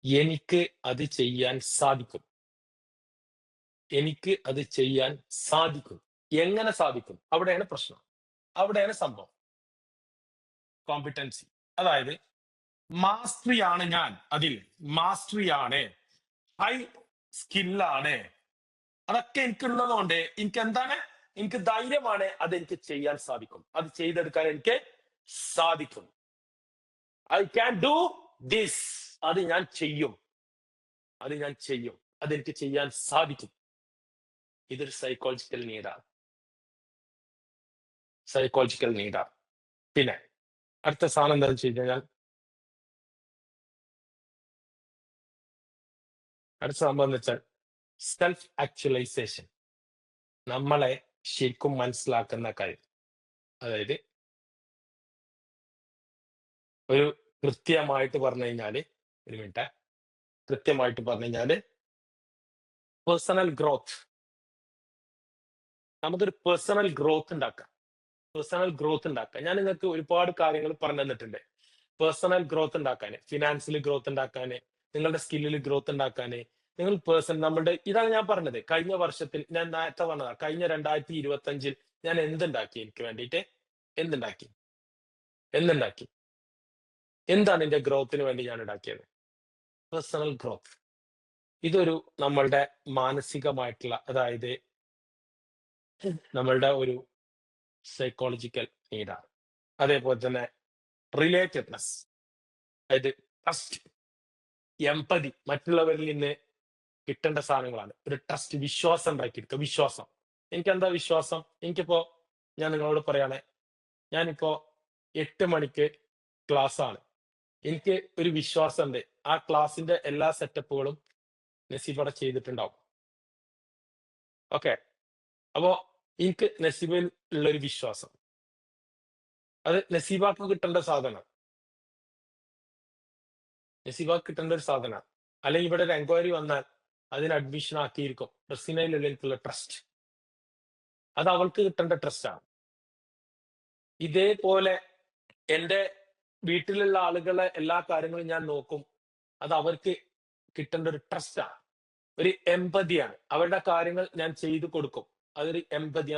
എനിക്ക് അത് ചെയ്യാൻ സാധിക്കും. എങ്ങനെ സാധിക്കും? അവിടെയാണ് പ്രശ്നം, അവിടെയാണ് സംഭവം. കോമ്പിറ്റൻസി, അതായത് മാസ്റ്ററിയാണ് ഞാൻ, അതിൽ മാസ്റ്ററിയാണ്, ഹൈ സ്കില്ലാണ്, അതൊക്കെ എനിക്കുള്ളതുകൊണ്ട് എനിക്ക് ധൈര്യമാണ്. അതെനിക്ക് ചെയ്യാൻ സാധിക്കും, അത് ചെയ്തെടുക്കാൻ എനിക്ക് സാധിക്കും. I can do this. അത് ഞാൻ ചെയ്യും, അതെനിക്ക് ചെയ്യാൻ സാധിക്കും. ഇതൊരു സൈക്കോളജിക്കൽ നീഡാണ്. പിന്നെ അടുത്ത സാധനം എന്താണെന്ന് വെച്ച് കഴിഞ്ഞാൽ, അടുത്ത സംഭവം എന്ന് വെച്ചാൽ സെൽഫ് ആക്ച്വലൈസേഷൻ. നമ്മളെ ശരിക്കും മനസ്സിലാക്കുന്ന കാര്യം. അതായത് ഒരു കൃത്യമായിട്ട് പറഞ്ഞു കഴിഞ്ഞാല്, ഒരു മിനിറ്റെ, കൃത്യമായിട്ട് പറഞ്ഞു കഴിഞ്ഞാല് പേഴ്സണൽ ഗ്രോത്ത്. നമുക്കൊരു പേഴ്സണൽ ഗ്രോത്ത് ഉണ്ടാക്കാം. പേഴ്സണൽ ഗ്രോത്ത് ഉണ്ടാക്കാം. ഞാൻ നിങ്ങൾക്ക് ഒരുപാട് കാര്യങ്ങൾ പറഞ്ഞു തന്നിട്ടുണ്ട്. പേഴ്സണൽ ഗ്രോത്ത് ഉണ്ടാക്കാന്, ഫിനാൻഷ്യൽ ഗ്രോത്ത് ഉണ്ടാക്കാന്, നിങ്ങളുടെ സ്കില്ലിൽ ഗ്രോത്ത് ഉണ്ടാക്കാന്, നിങ്ങൾ നമ്മളുടെ ഇതാണ് ഞാൻ പറഞ്ഞത്. കഴിഞ്ഞ വർഷത്തിൽ ഞാൻ നേരത്തെ പറഞ്ഞതാ. കഴിഞ്ഞ 2025 ഞാൻ എന്തുണ്ടാക്കി എനിക്ക് വേണ്ടിയിട്ട്? എന്തുണ്ടാക്കി? എന്തുണ്ടാക്കി? എന്താണ് എന്റെ ഗ്രോത്തിന് വേണ്ടി ഞാൻ ഉണ്ടാക്കിയത്? Personal growth. ഇതൊരു നമ്മളുടെ മാനസികമായിട്ടുള്ള, അതായത് നമ്മളുടെ ഒരു സൈക്കോളജിക്കൽ നീഡാണ്. അതേപോലെ തന്നെ റിലേറ്റഡ്നെസ്, അതായത് ട്രസ്റ്റ്, എമ്പതി, മറ്റുള്ളവരിൽ നിന്ന് കിട്ടേണ്ട സാധനങ്ങളാണ്. ഒരു ട്രസ്റ്റ്, വിശ്വാസം ഉണ്ടാക്കിയെടുക്കുക. വിശ്വാസം. എനിക്കെന്താ വിശ്വാസം? ഞാൻ നിങ്ങളോട് പറയാണ്, ഞാനിപ്പോ 8 മണിക്ക് ക്ലാസ് ആണ്. എനിക്ക് ഒരു വിശ്വാസമുണ്ട്, ആ ക്ലാസ്സിന്റെ എല്ലാ സെറ്റപ്പുകളും നസീബ് അവിടെ ചെയ്തിട്ടുണ്ടാവും. ഓക്കെ. അപ്പോ എനിക്ക് നസീബിൽ ഉള്ളൊരു വിശ്വാസം, അത് നസീബാക്ക് കിട്ടേണ്ട സാധനം, നസീബാക്ക് കിട്ടേണ്ട ഒരു സാധനം. അല്ലെങ്കിൽ ഇവിടെ ഒരു എൻക്വയറി വന്നാൽ അതിന് അഡ്മിഷൻ ആക്കിയിരിക്കും. റസീനയിലുള്ള എനിക്കുള്ള ട്രസ്റ്റ്, അത് അവൾക്ക് കിട്ടേണ്ട ട്രസ്റ്റാണ്. ഇതേപോലെ എന്റെ വീട്ടിലുള്ള ആളുകളെ എല്ലാ കാര്യങ്ങളും ഞാൻ നോക്കും, അത് അവർക്ക് കിട്ടേണ്ട ഒരു ട്രസ്റ്റാണ്, ഒരു എമ്പതിയാണ്. അവരുടെ കാര്യങ്ങൾ ഞാൻ ചെയ്തു കൊടുക്കും. അതൊരു എമ്പതി.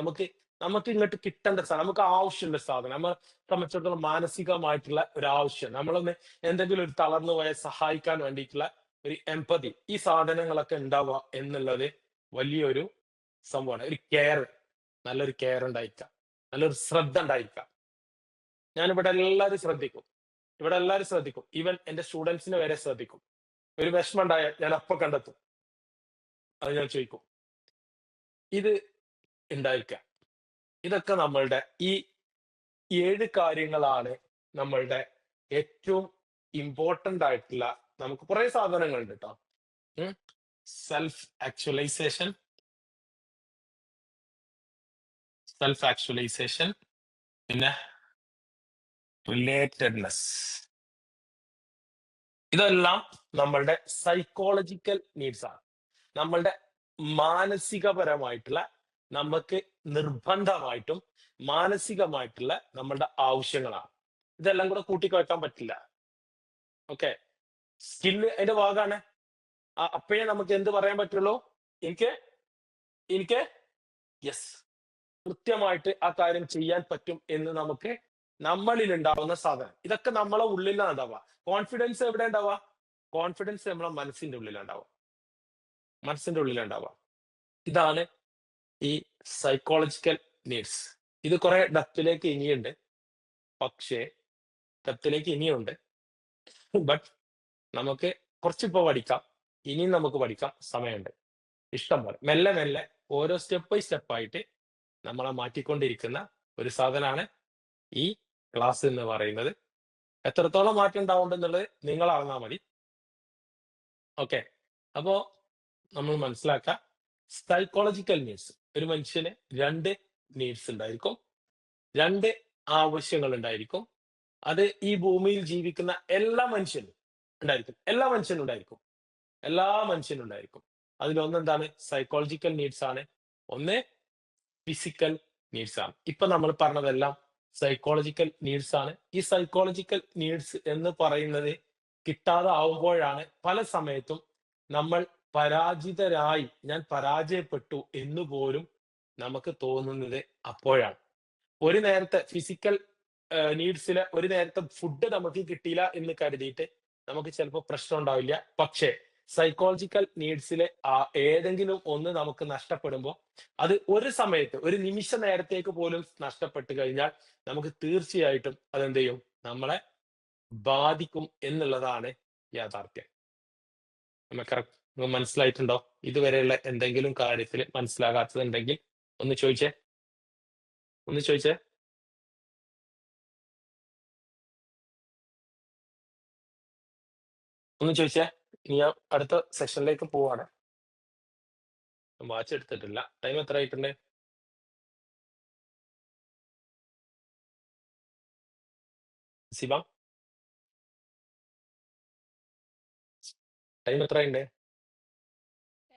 നമുക്ക് ഇങ്ങോട്ട് കിട്ടേണ്ട സാധനം, നമുക്ക് ആവശ്യമുള്ള സാധനം, നമ്മളെ സംബന്ധിച്ചിടത്തോളം മാനസികമായിട്ടുള്ള ഒരു ആവശ്യം, നമ്മളൊന്ന് എന്തെങ്കിലും ഒരു തളർന്നു പോയാൽ സഹായിക്കാൻ വേണ്ടിയിട്ടുള്ള ഒരു എമ്പതി, ഈ സാധനങ്ങളൊക്കെ ഉണ്ടാവുക എന്നുള്ളത് വലിയൊരു സംഭവമാണ്. ഒരു കെയർ, നല്ലൊരു കെയർ ഉണ്ടായിരിക്കാം, നല്ലൊരു ശ്രദ്ധ ഉണ്ടായിരിക്കാം. ഞാനിവിടെ എല്ലാവരും ശ്രദ്ധിക്കും, ഇവിടെ എല്ലാവരും ശ്രദ്ധിക്കും. ഈവൻ എന്റെ സ്റ്റുഡൻസിനെ വരെ ശ്രദ്ധിക്കും. ഒരു വിഷമം ഉണ്ടായാൽ ഞാൻ അപ്പൊ കണ്ടെത്തും, അത് ഞാൻ ചോദിക്കും. ഇത് ഉണ്ടായിരിക്കാം. ഇതൊക്കെ നമ്മളുടെ ഈ 7 കാര്യങ്ങളാണ് നമ്മളുടെ ഏറ്റവും ഇമ്പോർട്ടന്റ് ആയിട്ടുള്ള. നമുക്ക് കുറെ സാധനങ്ങളുണ്ട് കേട്ടോ. സെൽഫ് ആക്ച്വലൈസേഷൻ, പിന്നെ റിലേറ്റഡ്നെസ്. ഇതെല്ലാം നമ്മളുടെ സൈക്കോളജിക്കൽ നീഡ്സ് ആണ്. നമ്മളുടെ മാനസികപരമായിട്ടുള്ള, നമുക്ക് നിർബന്ധമായിട്ടും മാനസികമായിട്ടുള്ള നമ്മളുടെ ആവശ്യങ്ങളാണ്. ഇതെല്ലാം കൂടെ കൂട്ടിക്കുഴക്കാൻ പറ്റില്ല. ഓക്കെ. സ്കില്ല് അതിന്റെ ഭാഗമാണ്. അപ്പോഴേ നമുക്ക് എന്ത് പറയാൻ പറ്റുള്ളൂ? എനിക്ക് യെസ്, കൃത്യമായിട്ട് ആ കാര്യം ചെയ്യാൻ പറ്റും എന്ന് നമുക്ക് നമ്മളിൽ ഉണ്ടാവുന്ന സാധനം. ഇതൊക്കെ നമ്മളെ ഉള്ളിലാണ് ഉണ്ടാവുക. കോൺഫിഡൻസ് എവിടെ ഉണ്ടാവുക? കോൺഫിഡൻസ് നമ്മളെ മനസ്സിന്റെ ഉള്ളിലുണ്ടാവുക. ഇതാണ് ഈ സൈക്കോളജിക്കൽ നീഡ്സ്. ഇത് കുറെ ഡെപ്തിലേക്ക് ഇനിയുണ്ട്, ബട്ട് നമുക്ക് കുറച്ചിപ്പോ പഠിക്കാം, ഇനിയും നമുക്ക് പഠിക്കാം, സമയമുണ്ട് ഇഷ്ടം പോലെ. മെല്ലെ മെല്ലെ ഓരോ സ്റ്റെപ്പ് ബൈ സ്റ്റെപ്പ് ആയിട്ട് നമ്മളെ മാറ്റിക്കൊണ്ടിരിക്കുന്ന ഒരു സാധനമാണ് ഈ ക്ലാസ് എന്ന് പറയുന്നത്. എത്രത്തോളം മാറ്റം ഉണ്ടാവുന്നുണ്ടെന്നുള്ളത് നിങ്ങൾ അറിഞ്ഞാൽ മതി. ഓക്കെ. അപ്പോ നമ്മൾ മനസ്സിലാക്കുക, സൈക്കോളജിക്കൽ നീഡ്സ്. ഒരു മനുഷ്യന് 2 നീഡ്സ് ഉണ്ടായിരിക്കും, 2 ആവശ്യങ്ങൾ ഉണ്ടായിരിക്കും. അത് ഈ ഭൂമിയിൽ ജീവിക്കുന്ന എല്ലാ മനുഷ്യനും ഉണ്ടായിരിക്കും. അതിലൊന്നെന്താണ്? സൈക്കോളജിക്കൽ നീഡ്സ് ആണ്. ഒന്ന് ഫിസിക്കൽ നീഡ്സ് ആണ്. ഇപ്പൊ നമ്മൾ പറഞ്ഞതെല്ലാം സൈക്കോളജിക്കൽ നീഡ്സ് ആണ്. ഈ സൈക്കോളജിക്കൽ നീഡ്സ് എന്ന് പറയുന്നത് കിട്ടാതെ ആവുമ്പോഴാണ് പല സമയത്തും നമ്മൾ പരാജിതരായി, ഞാൻ പരാജയപ്പെട്ടു എന്ന് പോലും നമുക്ക് തോന്നുന്നത് അപ്പോഴാണ്. ഒരു നേരത്തെ ഫിസിക്കൽ നീഡ്സിലെ ഒരു നേരത്തെ ഫുഡ് നമുക്ക് കിട്ടിയില്ല എന്ന് കരുതിയിട്ട് നമുക്ക് ചിലപ്പോൾ പ്രശ്നം ഉണ്ടാവില്ല. പക്ഷേ സൈക്കോളജിക്കൽ നീഡ്സിലെ ഏതെങ്കിലും ഒന്ന് നമുക്ക് നഷ്ടപ്പെടുമ്പോൾ, അത് ഒരു സമയത്ത്, ഒരു നിമിഷ നേരത്തേക്ക് പോലും നഷ്ടപ്പെട്ടു കഴിഞ്ഞാൽ നമുക്ക് തീർച്ചയായിട്ടും അതെന്ത് ചെയ്യും? നമ്മളെ ബാധിക്കും എന്നുള്ളതാണ് യാഥാർത്ഥ്യം. നമുക്ക് മനസ്സിലായിട്ടുണ്ടോ? ഇതുവരെയുള്ള എന്തെങ്കിലും കാര്യത്തിൽ മനസ്സിലാകാത്തതുണ്ടെങ്കിൽ ഒന്ന് ചോദിച്ചേ. ഇനി ഞാൻ അടുത്ത സെഷനിലേക്ക് പോവാണ്. വാച്ച് എടുത്തിട്ടില്ല. ടൈം എത്ര ആയിട്ടുണ്ട്? ശിവ ടൈം എത്രയുണ്ട്?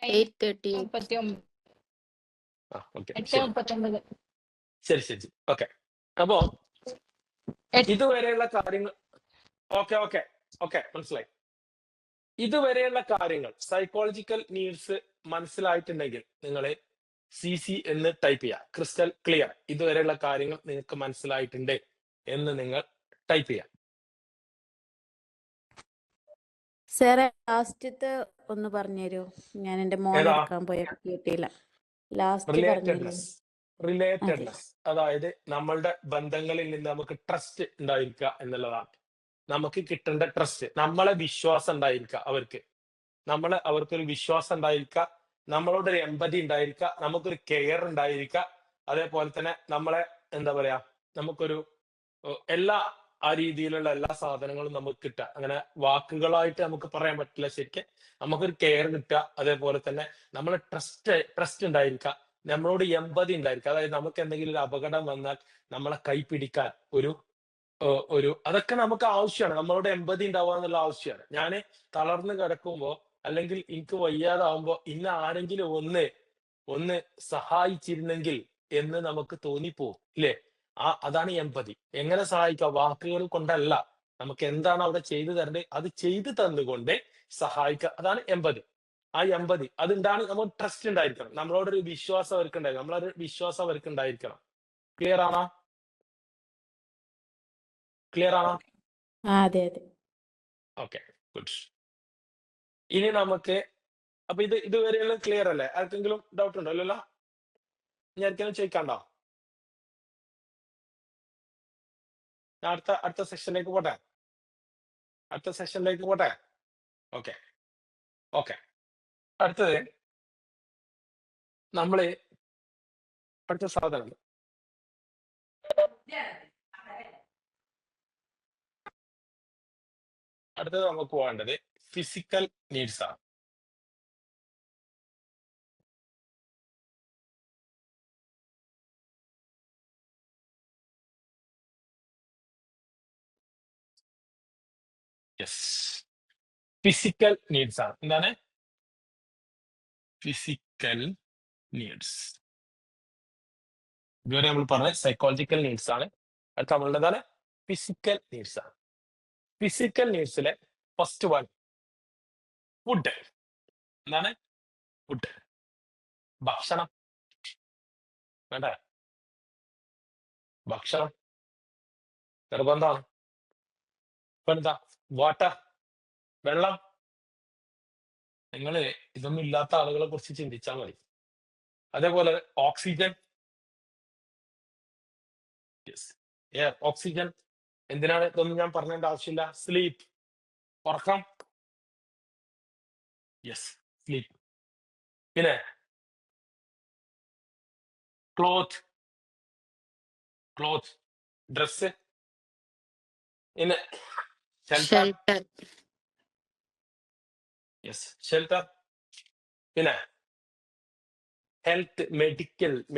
8:30. ആ ഓക്കെ 8:39. ശരി ശരി ഓക്കെ. അപ്പോ ഇതുവരെയുള്ള കാര്യങ്ങൾ ഓക്കെ ഓക്കെ ഓക്കെ മനസ്സിലായി. ഇതുവരെയുള്ള കാര്യങ്ങൾ സൈക്കോളജിക്കൽ നീഡ്സ് മനസ്സിലായിട്ടുണ്ടെങ്കിൽ നിങ്ങൾ CC എന്ന് ടൈപ്പ് ചെയ്യുക. Crystal clear. ഇതുവരെയുള്ള കാര്യങ്ങൾ നിങ്ങൾക്ക് മനസ്സിലായിട്ടുണ്ട് എന്ന് നിങ്ങൾ ടൈപ്പ് ചെയ്യുക. സാറേ ലാസ്റ്റത്തെ ഒന്ന് പറഞ്ഞുതരൂ. ഞാൻ എന്റെ മോനെ ഏതാ? എടുക്കാൻ പോയ കിട്ടിയില്ല. ലാസ്റ്റ് പറഞ്ഞു. റിലേറ്റഡ്നെസ്. റിലേറ്റഡ്നെസ് അതായത് നമ്മളുടെ ബന്ധങ്ങളിൽ നിന്ന് നമുക്ക് ട്രസ്റ്റ് ഉണ്ടായിരിക്കുക എന്നുള്ളതാണ്. നമുക്ക് കിട്ടേണ്ട ട്രസ്റ്റ്, നമ്മളെ വിശ്വാസം ഉണ്ടായിരിക്കുക അവർക്ക്, അവർക്കൊരു വിശ്വാസം ഉണ്ടായിരിക്കുക, നമ്മളോട് ഒരു എമ്പതി ഉണ്ടായിരിക്കുക, നമുക്കൊരു കെയർ ഉണ്ടായിരിക്കുക. അതേപോലെ തന്നെ നമ്മളെ എന്താ പറയാ, നമുക്കൊരു എല്ലാ ആ രീതിയിലുള്ള എല്ലാ സാധനങ്ങളും നമുക്ക് കിട്ടുക. അങ്ങനെ വാക്കുകളായിട്ട് നമുക്ക് പറയാൻ പറ്റില്ല ശരിക്കും. നമുക്കൊരു കെയർ കിട്ടുക, അതേപോലെ തന്നെ നമ്മളെ ട്രസ്റ്റ് ഉണ്ടായിരിക്കുക, നമ്മളോട് എമ്പതി ഉണ്ടായിരിക്കുക. അതായത് നമുക്ക് എന്തെങ്കിലും ഒരു അപകടം വന്നാൽ നമ്മളെ കൈ പിടിക്കാൻ ഒരു അതൊക്കെ നമുക്ക് ആവശ്യമാണ്. നമ്മളോട് എമ്പതി ഉണ്ടാവുക എന്നുള്ള ആവശ്യമാണ്. ഞാൻ തളർന്ന് കിടക്കുമ്പോ അല്ലെങ്കിൽ എനിക്ക് വയ്യാതാവുമ്പോ ഇന്ന് ആരെങ്കിലും ഒന്ന് സഹായിച്ചിരുന്നെങ്കിൽ എന്ന് നമുക്ക് തോന്നിപ്പോവും ഇല്ലേ? അതാണ് എമ്പതി. എങ്ങനെ സഹായിക്കാം? വാക്കുകൾ കൊണ്ടല്ല, നമുക്ക് എന്താണ് അവിടെ ചെയ്തു തരേണ്ടത് അത് ചെയ്തു തന്നുകൊണ്ട് സഹായിക്കുക. അതാണ് എമ്പതി. ആ എമ്പതി അതുണ്ടാണ്. നമുക്ക് ട്രസ്റ്റ് ഉണ്ടായിരിക്കണം, നമ്മളോടൊരു വിശ്വാസം അവർക്ക് ഉണ്ടായിരിക്കണം, നമ്മളൊരു വിശ്വാസം അവർക്ക് ഉണ്ടായിരിക്കണം. ക്ലിയർ ആണോ? ക്ലിയർ ആണോ? അതെ അതെ. Okay good. ഇനി നമുക്ക് അപ്പൊ ഇതുവരെയുള്ള ക്ലിയർ അല്ലേ? ആർക്കെങ്കിലും ഡൗട്ട് ഉണ്ടോ? അല്ലല്ലോ, ഞാൻ ആർക്കെങ്കിലും ചോദിക്കാണ്ടോ? ഞാൻ അടുത്ത സെഷനിലേക്ക് പോട്ടെ. Okay okay. അടുത്തത് നമ്മള് അടുത്ത സാധനം അടുത്തത് നമുക്ക് വേണ്ടത് ഫിസിക്കൽ നീഡ്സ് ആണ്. യെസ്, ഫിസിക്കൽ നീഡ്സ് ആണ്. എന്താണ് ഫിസിക്കൽ നീഡ്സ്? ഇതുവരെ നമ്മൾ പറഞ്ഞത് സൈക്കോളജിക്കൽ നീഡ്സ് ആണ്. അടുത്ത നമ്മളുടേതാണ് ഫിസിക്കൽ നീഡ്സ് ആണ്. ഫിസിക്കൽ നീഡ്സിലെ ഫസ്റ്റ് വൺ ഫുഡ്. എന്താണ് ഫുഡ്? ഭക്ഷണം വേണ്ട? ഭക്ഷണം നിർബന്ധമാണ്. ഇപ്പൊ എന്താ? വാട്ടർ, വെള്ളം. നിങ്ങൾ ഇതൊന്നും ഇല്ലാത്ത ആളുകളെ കുറിച്ച് ചിന്തിച്ചാൽ മതി. അതേപോലെ ഓക്സിജൻ, എയർ, ഓക്സിജൻ. എന്തിനാണ് ഇതൊന്നും ഞാൻ പറഞ്ഞേണ്ട ആവശ്യമില്ല. സ്ലീപ്പ്, ഉറക്കം. Yes, sleep. പിന്നെ ക്ലോത്ത്, ഡ്രസ്. പിന്നെ ഷെൽട്ടർ. Yes, shelter. പിന്നെ ഹെൽത്ത്,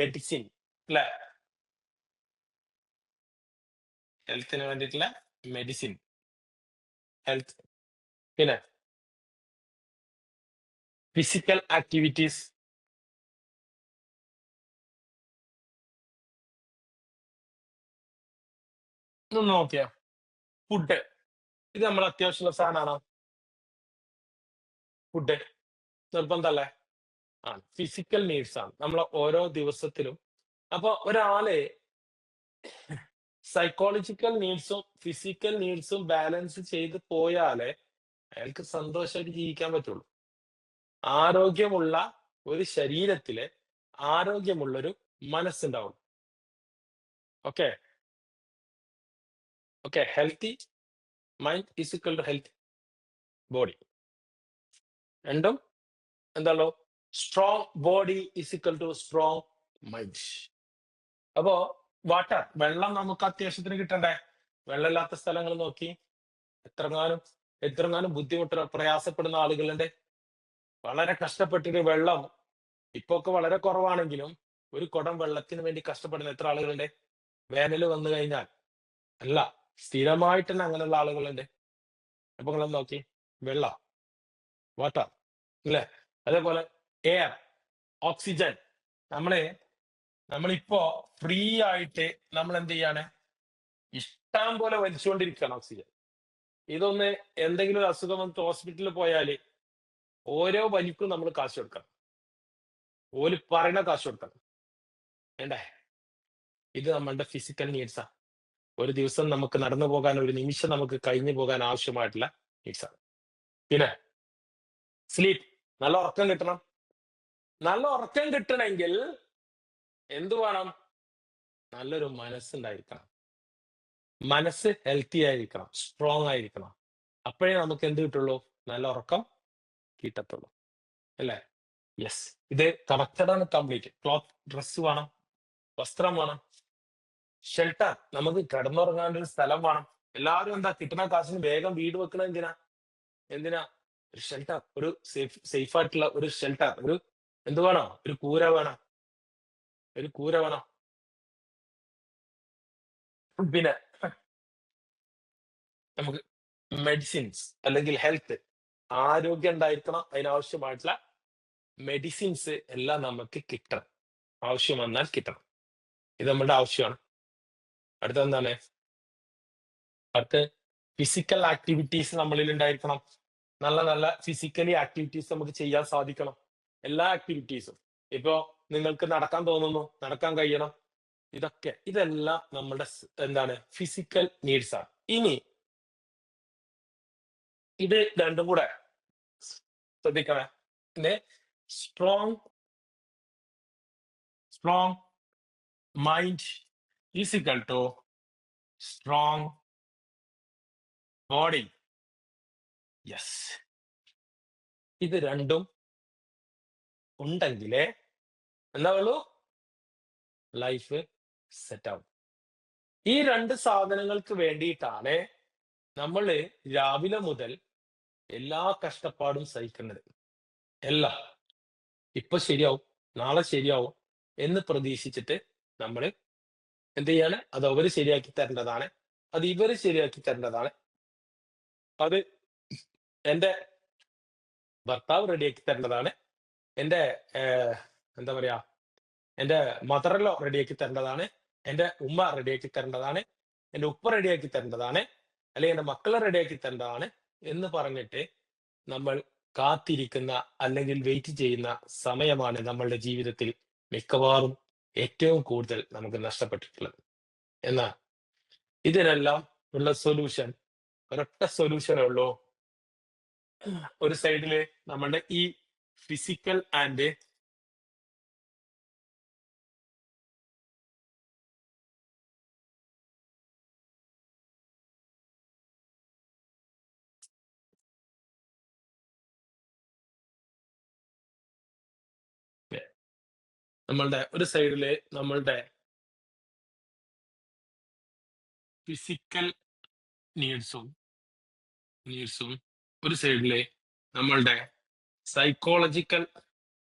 മെഡിസിൻ അല്ലെ? ഹെൽത്തിന് വേണ്ടിയിട്ടുള്ള മെഡിസിൻ, ഹെൽത്ത്. പിന്നെ ഫിസിക്കൽ ആക്ടിവിറ്റീസ്. ഇതൊന്ന് നോക്കിയാ ഫുഡ്, ഇത് നമ്മൾ അത്യാവശ്യമുള്ള സാധനമാണോ? ഫുഡ് നിർബന്ധമല്ലേ? ഫിസിക്കൽ നീഡ്സ് ആണ് നമ്മൾ ഓരോ ദിവസത്തിലും. അപ്പൊ ഒരാളെ സൈക്കോളജിക്കൽ നീഡ്സും ഫിസിക്കൽ നീഡ്സും ബാലൻസ് ചെയ്ത് പോയാലേ അയാൾക്ക് സന്തോഷമായിട്ട് ജീവിക്കാൻ പറ്റുള്ളൂ. ആരോഗ്യമുള്ള ഒരു ശരീരത്തിലെ ആരോഗ്യമുള്ളൊരു മനസ്സുണ്ടാവും. Okay okay. Healthy mind is equal to healthy body. രണ്ടും എന്താണല്ലോ? Strong body is equal to strong mind. അപ്പോ വാട്ടർ, വെള്ളം നമുക്ക് അത്യാവശ്യത്തിന് കിട്ടണ്ടേ? വെള്ളമില്ലാത്ത സ്ഥലങ്ങൾ നോക്കി എത്രങ്ങാനും ബുദ്ധിമുട്ട് പ്രയാസപ്പെടുന്ന ആളുകളുണ്ട്. വളരെ കഷ്ടപ്പെട്ടിട്ട് വെള്ളം ഇപ്പൊ ഒക്കെ വളരെ കുറവാണെങ്കിലും ഒരു കുടം വെള്ളത്തിന് വേണ്ടി കഷ്ടപ്പെടുന്ന എത്ര ആളുകളുണ്ട്? വേനൽ വന്നു കഴിഞ്ഞാൽ അല്ല, സ്ഥിരമായിട്ട് തന്നെ അങ്ങനെയുള്ള ആളുകളുണ്ട്. അപ്പൊ നിങ്ങൾ നോക്കി, വെള്ളം, വാട്ടർ, അല്ലേ? അതേപോലെ എയർ, ഓക്സിജൻ. നമ്മള് നമ്മളിപ്പോ ഫ്രീ ആയിട്ട് നമ്മൾ എന്ത് ചെയ്യാണ്? ഇഷ്ടം പോലെ വലിച്ചുകൊണ്ടിരിക്കുകയാണ് ഓക്സിജൻ. ഇതൊന്ന് എന്തെങ്കിലും ഒരു അസുഖം വന്നിട്ട് ഹോസ്പിറ്റലിൽ പോയാല് ഓരോ വലിക്കും നമ്മൾ കാശ് കൊടുക്കണം. ഓല് പറയുന്ന കാശ് കൊടുക്കണം. വേണ്ടേ? ഇത് നമ്മളുടെ ഫിസിക്കൽ നീഡ്സാ. ഒരു ദിവസം നമുക്ക് നടന്നു പോകാൻ, ഒരു നിമിഷം നമുക്ക് കഴിഞ്ഞു പോകാൻ ആവശ്യമായിട്ടുള്ള നീഡ്സാണ്. പിന്നെ സ്ലീപ്പ്, നല്ല ഉറക്കം കിട്ടണം. നല്ല ഉറക്കം കിട്ടണമെങ്കിൽ എന്ത് വേണം? നല്ലൊരു മനസ്സുണ്ടായിരിക്കണം. മനസ്സ് ഹെൽത്തി ആയിരിക്കണം, സ്ട്രോങ് ആയിരിക്കണം. അപ്പോഴേ നമുക്ക് എന്ത് കിട്ടുള്ളൂ? നല്ല ഉറക്കം കിട്ടത്തുള്ളൂ, അല്ലേ? യെസ്, ഇത് കറക്റ്റഡ് ആണ്. കംപ്ലീറ്റ് ക്ലോത്ത്, ഡ്രസ് വേണം, വസ്ത്രം വേണം, ഷെൽട്ടർ, നമുക്ക് കിടന്നുറങ്ങാൻ ഒരു സ്ഥലം വേണം. എല്ലാവരും എന്താ കിട്ടുന്ന കാശിന് വേഗം വീട് വെക്കണ എന്തിനാ? ഒരു ഷെൽട്ടർ, ഒരു സേഫ് ആയിട്ടുള്ള ഒരു ഷെൽട്ടർ, ഒരു എന്ത് വേണം? ഒരു കൂര വേണം, ഒരു കൂര വേണം. പിന്നെ നമുക്ക് മെഡിസിൻസ് അല്ലെങ്കിൽ ഹെൽത്ത്, ആരോഗ്യം ഉണ്ടായിരിക്കണം. അതിനാവശ്യമായിട്ടുള്ള മെഡിസിൻസ് എല്ലാം നമുക്ക് കിട്ടണം. ആവശ്യം വന്നാൽ കിട്ടണം. ഇത് നമ്മുടെ ആവശ്യമാണ്. അടുത്ത എന്താണ്? അടുത്ത് ഫിസിക്കൽ ആക്ടിവിറ്റീസ് നമ്മളിൽ ഉണ്ടായിരിക്കണം. നല്ല നല്ല ഫിസിക്കലി ആക്ടിവിറ്റീസ് നമുക്ക് ചെയ്യാൻ സാധിക്കണം. എല്ലാ ആക്ടിവിറ്റീസും. ഇപ്പോ നിങ്ങൾക്ക് നടക്കാൻ തോന്നുന്നു, നടക്കാൻ കഴിയണം. ഇതെല്ലാം നമ്മുടെ എന്താണ്? ഫിസിക്കൽ നീഡ്സ് ആണ്. ഇനി ഇത് രണ്ടും കൂടെ ശ്രദ്ധിക്കണേ. പിന്നെ strong mind is equal to strong body. Yes, ഇത് രണ്ടും ഉണ്ടെങ്കിലേ എന്താ ഉള്ളൂ? ലൈഫ് സെറ്റ് ആവും. ഈ രണ്ട് സാധനങ്ങൾക്ക് വേണ്ടിയിട്ടാണ് നമ്മൾ രാവിലെ മുതൽ എല്ലാ കഷ്ടപ്പാടും സഹിക്കുന്നത്. എല്ലാം ഇപ്പൊ ശരിയാവും, നാളെ ശരിയാവും എന്ന് പ്രതീക്ഷിച്ചിട്ട് നമ്മൾ എന്ത് ചെയ്യാണ്? അത് അവര് ശരിയാക്കി തരേണ്ടതാണ്, അത് ഇവര് ശരിയാക്കി തരേണ്ടതാണ്, അത് എന്റെ ഭർത്താവ് റെഡിയാക്കി തരേണ്ടതാണ്, എന്റെ എന്താ പറയാ, എന്റെ മദറിലോ റെഡിയാക്കി തരേണ്ടതാണ്, എന്റെ ഉമ്മ റെഡിയാക്കി തരേണ്ടതാണ്, എന്റെ ഉപ്പ റെഡിയാക്കി തരേണ്ടതാണ്, അല്ലെങ്കിൽ എന്റെ മക്കളെ റെഡിയാക്കി തരേണ്ടതാണ് എന്ന് പറഞ്ഞിട്ട് നമ്മൾ കാത്തിരിക്കുന്ന അല്ലെങ്കിൽ വെയിറ്റ് ചെയ്യുന്ന സമയമാണ് നമ്മളുടെ ജീവിതത്തിൽ മിക്കവാറും ഏറ്റവും കൂടുതൽ നമുക്ക് നഷ്ടപ്പെട്ടിട്ടുള്ളത്. എന്നാൽ ഇതിനെല്ലാം ഉള്ള സൊല്യൂഷൻ, ഒരൊറ്റ സൊല്യൂഷനേ ഉള്ളൂ. ഒരു സൈഡില് നമ്മളുടെ ഈ ഫിസിക്കൽ ആൻഡ് നമ്മളുടെ ഫിസിക്കൽ നീഡ്സും ഒരു സൈഡിലെ നമ്മളുടെ സൈക്കോളജിക്കൽ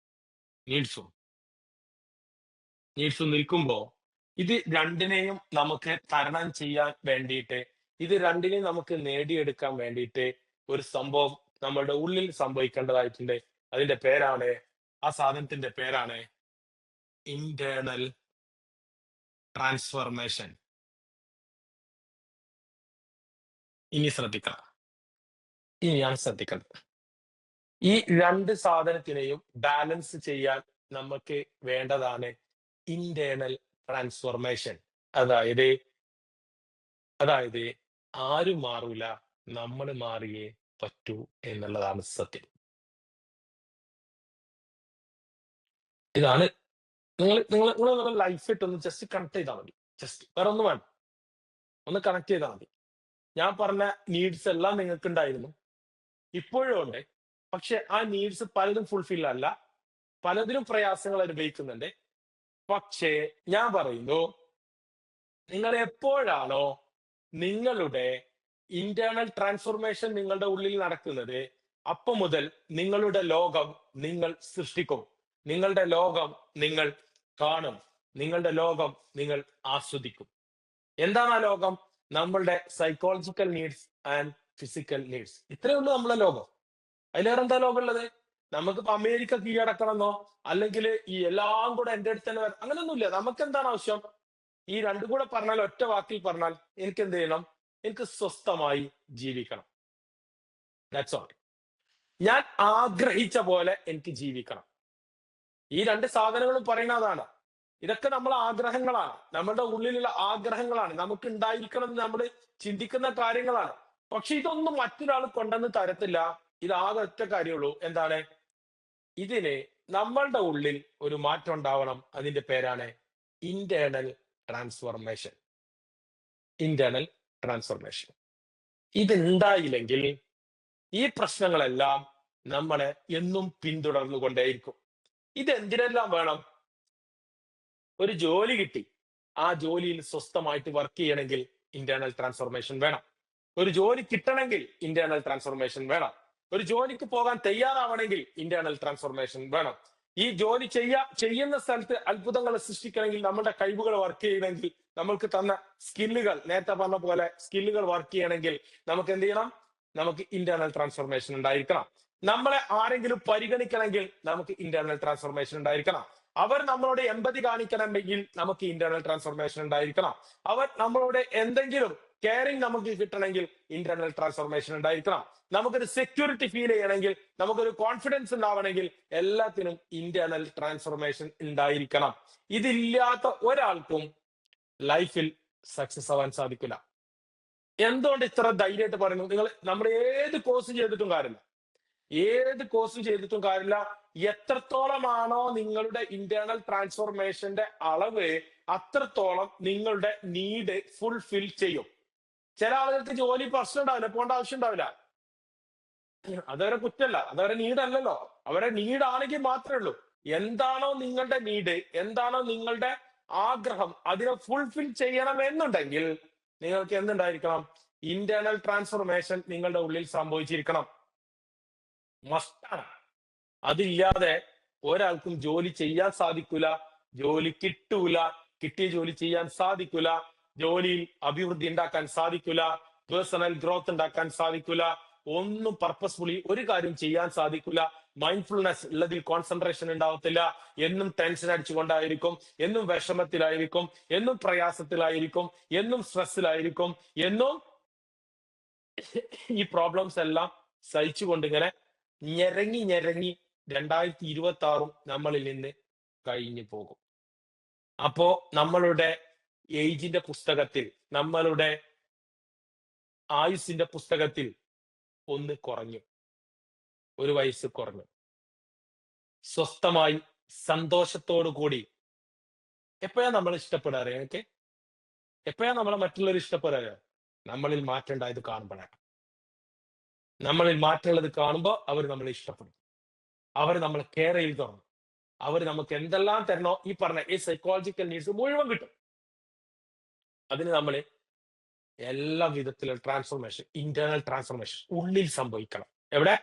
നീഡ്സും നിൽക്കുമ്പോ ഇത് രണ്ടിനെയും നമുക്ക് തരണം ചെയ്യാൻ വേണ്ടിയിട്ട്, ഇത് രണ്ടിനെയും നമുക്ക് നേടിയെടുക്കാൻ വേണ്ടിയിട്ട് ഒരു സംഭവം നമ്മളുടെ ഉള്ളിൽ സംഭവിക്കേണ്ടതായിട്ടുണ്ട്. അതിന്റെ പേരാണ്, ആ സാധനത്തിന്റെ പേരാണ് ഇന്റേണൽ ട്രാൻസ്ഫർമേഷൻ. ഇനിയാണ് ശ്രദ്ധിക്കേണ്ടത്. ഈ രണ്ട് സാധനത്തിനെയും ബാലൻസ് ചെയ്യാൻ നമുക്ക് വേണ്ടതാണ് ഇന്റേണൽ ട്രാൻസ്ഫോർമേഷൻ. അതായത് ആരും മാറൂല, നമ്മൾ മാറിയേ പറ്റൂ എന്നുള്ളതാണ് സത്യം. ഇതാണ് നിങ്ങൾ ലൈഫായിട്ട് ഒന്ന് ജസ്റ്റ് കണക്ട് ചെയ്താൽ മതി. ജസ്റ്റ് വേറെ ഒന്നും വേണം, ഒന്ന് കണക്ട് ചെയ്താൽ മതി. ഞാൻ പറഞ്ഞ നീഡ്സ് എല്ലാം നിങ്ങൾക്ക് ഉണ്ടായിരുന്നു, ഇപ്പോഴും ഉണ്ട്. പക്ഷെ ആ നീഡ്സ് പലതും ഫുൾഫിൽ അല്ല, പലതിനും പ്രയാസങ്ങൾ അനുഭവിക്കുന്നുണ്ട്. പക്ഷേ ഞാൻ പറയുന്നു, നിങ്ങൾ എപ്പോഴാണോ നിങ്ങളുടെ ഇന്റേണൽ ട്രാൻസ്ഫോർമേഷൻ നിങ്ങളുടെ ഉള്ളിൽ നടക്കുന്നത്, അപ്പൊ മുതൽ നിങ്ങളുടെ ലോകം നിങ്ങൾ സൃഷ്ടിക്കും, നിങ്ങളുടെ ലോകം നിങ്ങൾ കാണും, നിങ്ങളുടെ ലോകം നിങ്ങൾ ആസ്വദിക്കും. എന്താണ് ആ ലോകം? നമ്മളുടെ psychological needs and physical needs. ഇത്രയേ ഉള്ളൂ നമ്മളെ ലോകം. അതിലേറെ എന്താ ലോകം ഉള്ളത്? നമുക്കിപ്പോ അമേരിക്ക കീഴടക്കണമെന്നോ അല്ലെങ്കിൽ ഈ എല്ലാം കൂടെ എന്റെ അടുത്ത് തന്നെ അങ്ങനെയൊന്നുമില്ല. നമുക്ക് എന്താണ് ആവശ്യം? ഈ രണ്ടും കൂടെ പറഞ്ഞാൽ, ഒറ്റ വാക്കിൽ പറഞ്ഞാൽ, എനിക്ക് എന്ത് ചെയ്യണം? എനിക്ക് സ്വസ്ഥമായി ജീവിക്കണം. That's all. ഞാൻ ആഗ്രഹിച്ച പോലെ എനിക്ക് ജീവിക്കണം. ഈ രണ്ട് സാധനങ്ങളും പറയുന്നതാണ്. ഇതൊക്കെ നമ്മളെ ആഗ്രഹങ്ങളാണ്, നമ്മളുടെ ഉള്ളിലുള്ള ആഗ്രഹങ്ങളാണ്, നമുക്ക് ഉണ്ടായിരിക്കണം എന്ന് നമ്മൾ ചിന്തിക്കുന്ന കാര്യങ്ങളാണ്. പക്ഷെ ഇതൊന്നും മറ്റൊരാൾ കൊണ്ടുവന്ന് തരത്തില്ല. ഇതാകെ ഒറ്റ കാര്യമുള്ളൂ. എന്താണ്? ഇതിന് നമ്മളുടെ ഉള്ളിൽ ഒരു മാറ്റം ഉണ്ടാവണം. അതിന്റെ പേരാണ് ഇന്റേണൽ ട്രാൻസ്ഫോർമേഷൻ. Internal transformation. ഇതുണ്ടായില്ലെങ്കിൽ ഈ പ്രശ്നങ്ങളെല്ലാം നമ്മളെ എന്നും പിന്തുടർന്നുകൊണ്ടേയിരിക്കും. ഇതെന്തിനെല്ലാം വേണം? ഒരു ജോലി കിട്ടി, ആ ജോലിയിൽ സ്വസ്ഥമായിട്ട് വർക്ക് ചെയ്യണമെങ്കിൽ ഇന്റേണൽ ട്രാൻസ്ഫോർമേഷൻ വേണം. ഒരു ജോലി കിട്ടണമെങ്കിൽ ഇന്റേണൽ ട്രാൻസ്ഫോർമേഷൻ വേണം. ഒരു ജോലിക്ക് പോകാൻ തയ്യാറാവണമെങ്കിൽ ഇന്റേണൽ ട്രാൻസ്ഫോർമേഷൻ വേണം. ഈ ജോലി ചെയ്യുന്ന സ്ഥലത്ത് അത്ഭുതങ്ങൾ സൃഷ്ടിക്കണമെങ്കിൽ, നമ്മുടെ കഴിവുകൾ വർക്ക് ചെയ്യണമെങ്കിൽ, നമ്മൾക്ക് തന്ന സ്കില്ലുകൾ, നേരത്തെ പറഞ്ഞ പോലെ സ്കില്ലുകൾ വർക്ക് ചെയ്യണമെങ്കിൽ നമുക്ക് എന്ത് ചെയ്യണം? നമുക്ക് ഇന്റേണൽ ട്രാൻസ്ഫോർമേഷൻ ഉണ്ടായിരിക്കണം. നമ്മളെ ആരെങ്കിലും പരിഗണിക്കണമെങ്കിൽ നമുക്ക് ഇന്റേണൽ ട്രാൻസ്ഫോർമേഷൻ ഉണ്ടായിരിക്കണം. അവർ നമ്മളോട് എമ്പതി കാണിക്കണമെങ്കിൽ നമുക്ക് ഇന്റേണൽ ട്രാൻസ്ഫോർമേഷൻ ഉണ്ടായിരിക്കണം. അവർ നമ്മളോട് എന്തെങ്കിലും കെയറിങ് നമുക്ക് കിട്ടണമെങ്കിൽ ഇന്റേണൽ ട്രാൻസ്ഫോർമേഷൻ ഉണ്ടായിരിക്കണം. നമുക്കൊരു സെക്യൂരിറ്റി ഫീൽ ചെയ്യണമെങ്കിൽ, നമുക്കൊരു കോൺഫിഡൻസ് ഉണ്ടാവണമെങ്കിൽ എല്ലാത്തിനും ഇന്റേണൽ ട്രാൻസ്ഫോർമേഷൻ ഉണ്ടായിരിക്കണം. ഇതില്ലാത്ത ഒരാൾക്കും ലൈഫിൽ സക്സസ് ആവാൻ സാധിക്കില്ല. എന്തുകൊണ്ട് ഇത്ര ധൈര്യമായിട്ട് പറയുന്നു? നമ്മൾ ഏത് കോഴ്സ് ചെയ്തിട്ടും കാര്യമില്ല. ഏത് കോഴ്സും ചെയ്തിട്ടും കാര്യമില്ല. എത്രത്തോളമാണോ നിങ്ങളുടെ ഇന്റേണൽ ട്രാൻസ്ഫോർമേഷന്റെ അളവ്, അത്രത്തോളം നിങ്ങളുടെ നീഡ് ഫുൾഫിൽ ചെയ്യും. ചില ആളുകൾക്ക് ജോലി പ്രശ്നം ഉണ്ടാവില്ല, പോകേണ്ട ആവശ്യം ഉണ്ടാവില്ല. അതവരെ കുറ്റല്ല, അതവരെ നീഡല്ലല്ലോ. അവരെ നീഡാണെങ്കിൽ മാത്രമേ ഉള്ളൂ. എന്താണോ നിങ്ങളുടെ നീഡ്, എന്താണോ നിങ്ങളുടെ ആഗ്രഹം, അതിനെ ഫുൾഫിൽ ചെയ്യണമെന്നുണ്ടെങ്കിൽ നിങ്ങൾക്ക് എന്തുണ്ടായിരിക്കണം? ഇന്റേണൽ ട്രാൻസ്ഫോർമേഷൻ നിങ്ങളുടെ ഉള്ളിൽ സംഭവിച്ചിരിക്കണം. മസ്റ്റാണ്. അതില്ലാതെ ഒരാൾക്കും ജോലി ചെയ്യാൻ സാധിക്കൂല, ജോലി കിട്ടൂല, കിട്ടിയ ജോലി ചെയ്യാൻ സാധിക്കൂല, ജോലിയിൽ അഭിവൃദ്ധി ഉണ്ടാക്കാൻ സാധിക്കൂല, പേഴ്സണൽ ഗ്രോത്ത് ഉണ്ടാക്കാൻ സാധിക്കൂല, ഒന്നും പർപ്പസ്ഫുള്ളി ഒരു കാര്യം ചെയ്യാൻ സാധിക്കൂല. മൈൻഡ്ഫുൾനെസ് ഉള്ളതിൽ കോൺസെൻട്രേഷൻ ഉണ്ടാവത്തില്ല. എന്നും ടെൻഷൻ അടിച്ചുകൊണ്ടായിരിക്കും, എന്നും വിഷമത്തിലായിരിക്കും, എന്നും പ്രയാസത്തിലായിരിക്കും, എന്നും സ്ട്രെസ്സിലായിരിക്കും, എന്നും ഈ പ്രോബ്ലംസ് എല്ലാം സഹിച്ചുകൊണ്ട് ഇങ്ങനെ ഞെരങ്ങി 2026 നമ്മളിൽ നിന്ന് കഴിഞ്ഞു പോകും. അപ്പോ നമ്മളുടെ ഏജിന്റെ പുസ്തകത്തിൽ, നമ്മളുടെ ആയുസിന്റെ പുസ്തകത്തിൽ ഒന്ന് കുറഞ്ഞു, ഒരു വയസ്സ് കുറഞ്ഞു. സ്വസ്ഥമായി സന്തോഷത്തോടു കൂടി എപ്പോഴാ നമ്മൾ ഇഷ്ടപ്പെടാറ്? എനിക്ക് എപ്പോഴാ നമ്മളെ മറ്റുള്ളവർ ഇഷ്ടപ്പെടാറ്? നമ്മളിൽ മാറ്റം ഉണ്ടായത് കാണുമ്പോഴാണ്. നമ്മളിൽ മാറ്റമുള്ളത് കാണുമ്പോൾ അവർ നമ്മളെ ഇഷ്ടപ്പെടും, അവർ നമ്മളെ കെയർ ചെയ്ത് തുടങ്ങും, അവർ നമുക്ക് എന്തെല്ലാം തരണോ ഈ പറഞ്ഞ ഈ സൈക്കോളജിക്കൽ നീഡ്സ് മുഴുവൻ കിട്ടും. അതിന് നമ്മൾ എല്ലാ വിധത്തിലുള്ള ട്രാൻസ്ഫോർമേഷൻ, ഇന്റേണൽ ട്രാൻസ്ഫോർമേഷൻ ഉള്ളിൽ സംഭവിക്കണം. എവിടെ?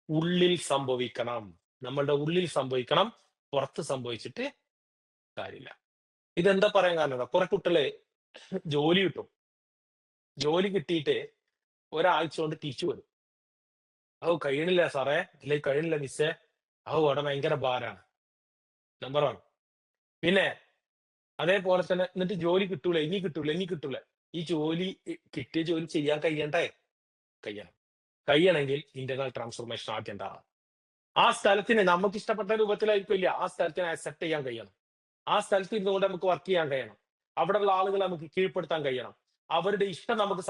ഉള്ളിൽ സംഭവിക്കണം. നമ്മളുടെ ഉള്ളിൽ സംഭവിക്കണം, പുറത്ത് സംഭവിച്ചിട്ട് കാര്യമില്ല. ഇതെന്താ പറയാൻ കാരണം? കുറെ കുട്ടികള് ജോലി കിട്ടും, ജോലി കിട്ടിയിട്ട് ഒരാഴ്ച കൊണ്ട് തിരിച്ചു വരും. കഴിയണില്ല സാറേ, അല്ലെങ്കിൽ കഴിയണില്ല മിസ്സേ, അവിടെ ഭയങ്കര ഭാരാണ്. നമ്പർ 1. പിന്നെ അതേപോലെ തന്നെ എന്നിട്ട് ജോലി കിട്ടൂല, ഇനി കിട്ടൂല. ഈ കിട്ടിയ ജോലി ചെയ്യാൻ കഴിയണ്ടേ? കഴിയണമെങ്കിൽ ഇന്റർണൽ ട്രാൻസ്ഫോർമേഷൻ ആദ്യം ഉണ്ടാവണം. ആ സ്ഥലത്തിന് നമുക്ക് ഇഷ്ടപ്പെട്ട രൂപത്തിലായിരിക്കില്ല, ആ സ്ഥലത്തിനെ അക്സെപ്റ്റ് ചെയ്യാൻ കഴിയണം. ആ സ്ഥലത്ത് ഇരുന്നുകൊണ്ട് നമുക്ക് വർക്ക് ചെയ്യാൻ കഴിയണം. അവിടെയുള്ള ആളുകളെ നമുക്ക് കീഴ്പ്പെടുത്താൻ കഴിയണം. അവരുടെ ഇഷ്ടം നമുക്ക്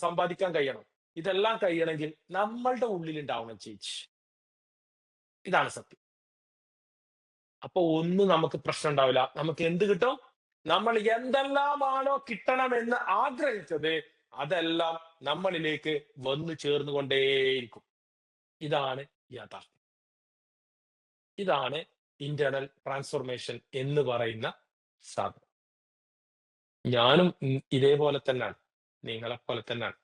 സമ്പാദിക്കാൻ കഴിയണം. ഇതെല്ലാം കഴിയണമെങ്കിൽ നമ്മളുടെ ഉള്ളിൽ ഉണ്ടാവണം ചേച്ചി. ഇതാണ് സത്യം. അപ്പൊ ഒന്നും നമുക്ക് പ്രശ്നം ഉണ്ടാവില്ല. നമുക്ക് എന്ത് കിട്ടും? നമ്മൾ എന്തെല്ലാമാണോ കിട്ടണമെന്ന് ആഗ്രഹിച്ചത് അതെല്ലാം നമ്മളിലേക്ക് വന്നു ചേർന്നുകൊണ്ടേയിരിക്കും. ഇതാണ് യാഥാർത്ഥ്യം. ഇതാണ് ഇന്റേണൽ ട്രാൻസ്ഫോർമേഷൻ എന്ന് പറയുന്ന സാധനം. ഞാനും ഇതേപോലെ തന്നെയാണ്, നിങ്ങളെപ്പോലെ തന്നെയാണ്.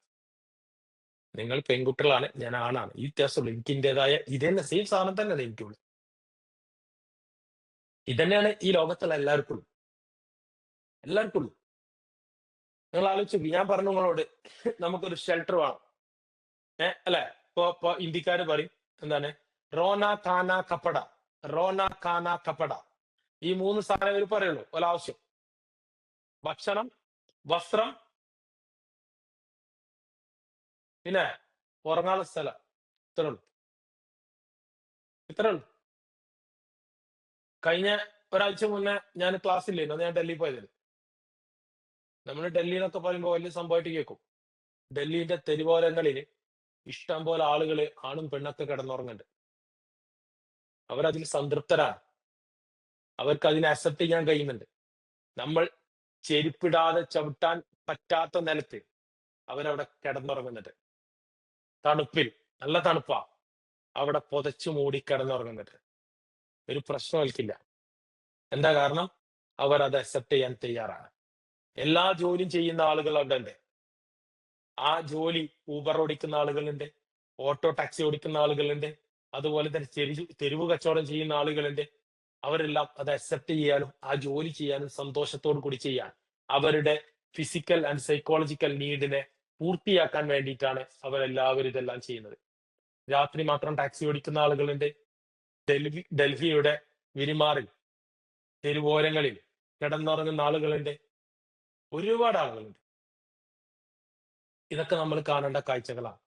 നിങ്ങൾ പെൺകുട്ടികളാണ്, ഞാൻ ആണാണ്. ഈ വ്യത്യാസമുള്ളൂ. എനിക്ക് ഇന്റേതായ ഇതന്നെ സെയിം സാധനം തന്നെയാണ് എനിക്കുള്ളൂ. ഇതന്നെയാണ് ഈ ലോകത്തുള്ള എല്ലാവർക്കും ഉള്ളൂ. നിങ്ങൾ ആലോചിച്ചു, ഞാൻ പറഞ്ഞു നിങ്ങളോട് നമുക്കൊരു ഷെൽട്ടർ വേണം. അല്ലെ? ഇപ്പൊ ഇന്ത്യക്കാര് പറയും എന്താണ്, റോന കാന കപ്പട, റോന കാന കപ്പട. ഈ 3 സാധനം ഇവർ പറയുള്ളൂ ഒരാവശ്യം: ഭക്ഷണം, വസ്ത്രം, പിന്നെ ഉറങ്ങാനുള്ള സ്ഥലം. ഇത്രേ ഉള്ളൂ, ഇത്രേ ഉള്ളൂ. കഴിഞ്ഞ ഒരാഴ്ച മുന്നേ ഞാൻ ക്ലാസ്സില്ലായിരുന്നു, അന്ന് ഞാൻ ഡൽഹി പോയത്. നമ്മൾ ഡൽഹി എന്നൊക്കെ പറയുമ്പോൾ വലിയ സംഭവമായിട്ട് കേൾക്കും. ഡൽഹിന്റെ തെരുവോരങ്ങളിൽ ഇഷ്ടം പോലെ ആളുകള്, ആണും പെണ്ണൊക്കെ കിടന്നുറങ്ങുന്നുണ്ട്. അവരതിൽ സംതൃപ്തരാണ്, അവർക്ക് അതിനെ അക്സെപ്റ്റ് ചെയ്യാൻ കഴിയുന്നുണ്ട്. നമ്മൾ ചെരുപ്പിടാതെ ചവിട്ടാൻ പറ്റാത്ത നിലത്ത് അവരവിടെ കിടന്നുറങ്ങുന്നുണ്ട്. തണുപ്പിൽ, നല്ല തണുപ്പാ, അവിടെ പുതച്ചു മൂടി കിടന്നുറങ്ങുന്നുണ്ട്. ഒരു പ്രശ്നം അവർക്കില്ല. എന്താ കാരണം? അവർ അത് അക്സെപ്റ്റ് ചെയ്യാൻ തയ്യാറാണ്. എല്ലാ ജോലിയും ചെയ്യുന്ന ആളുകൾ അവിടെ ഉണ്ട്. ആ ജോലി ഊബർ ഓടിക്കുന്ന ആളുകളുണ്ട്, ഓട്ടോ ടാക്സി ഓടിക്കുന്ന ആളുകളുണ്ട്, അതുപോലെ തന്നെ തെരുവ് കച്ചവടം ചെയ്യുന്ന ആളുകളുണ്ട്. അവരെല്ലാം അത് അക്സെപ്റ്റ് ചെയ്യാനും ആ ജോലി ചെയ്യാനും സന്തോഷത്തോടു കൂടി ചെയ്യാൻ, അവരുടെ ഫിസിക്കൽ ആൻഡ് സൈക്കോളജിക്കൽ നീഡിനെ പൂർത്തിയാക്കാൻ വേണ്ടിയിട്ടാണ് അവരെല്ലാവരും ഇതെല്ലാം ചെയ്യുന്നത്. രാത്രി മാത്രം ടാക്സി ഓടിക്കുന്ന ആളുകളുണ്ട്. ഡൽഹിയുടെ വിരിമാറിൽ, തെരുവോരങ്ങളിൽ കിടന്നുറങ്ങുന്ന ആളുകളുണ്ട്. ഒരുപാട് ആളുകളുണ്ട്. ഇതൊക്കെ നമ്മൾ കാണേണ്ട കാഴ്ചകളാണ്.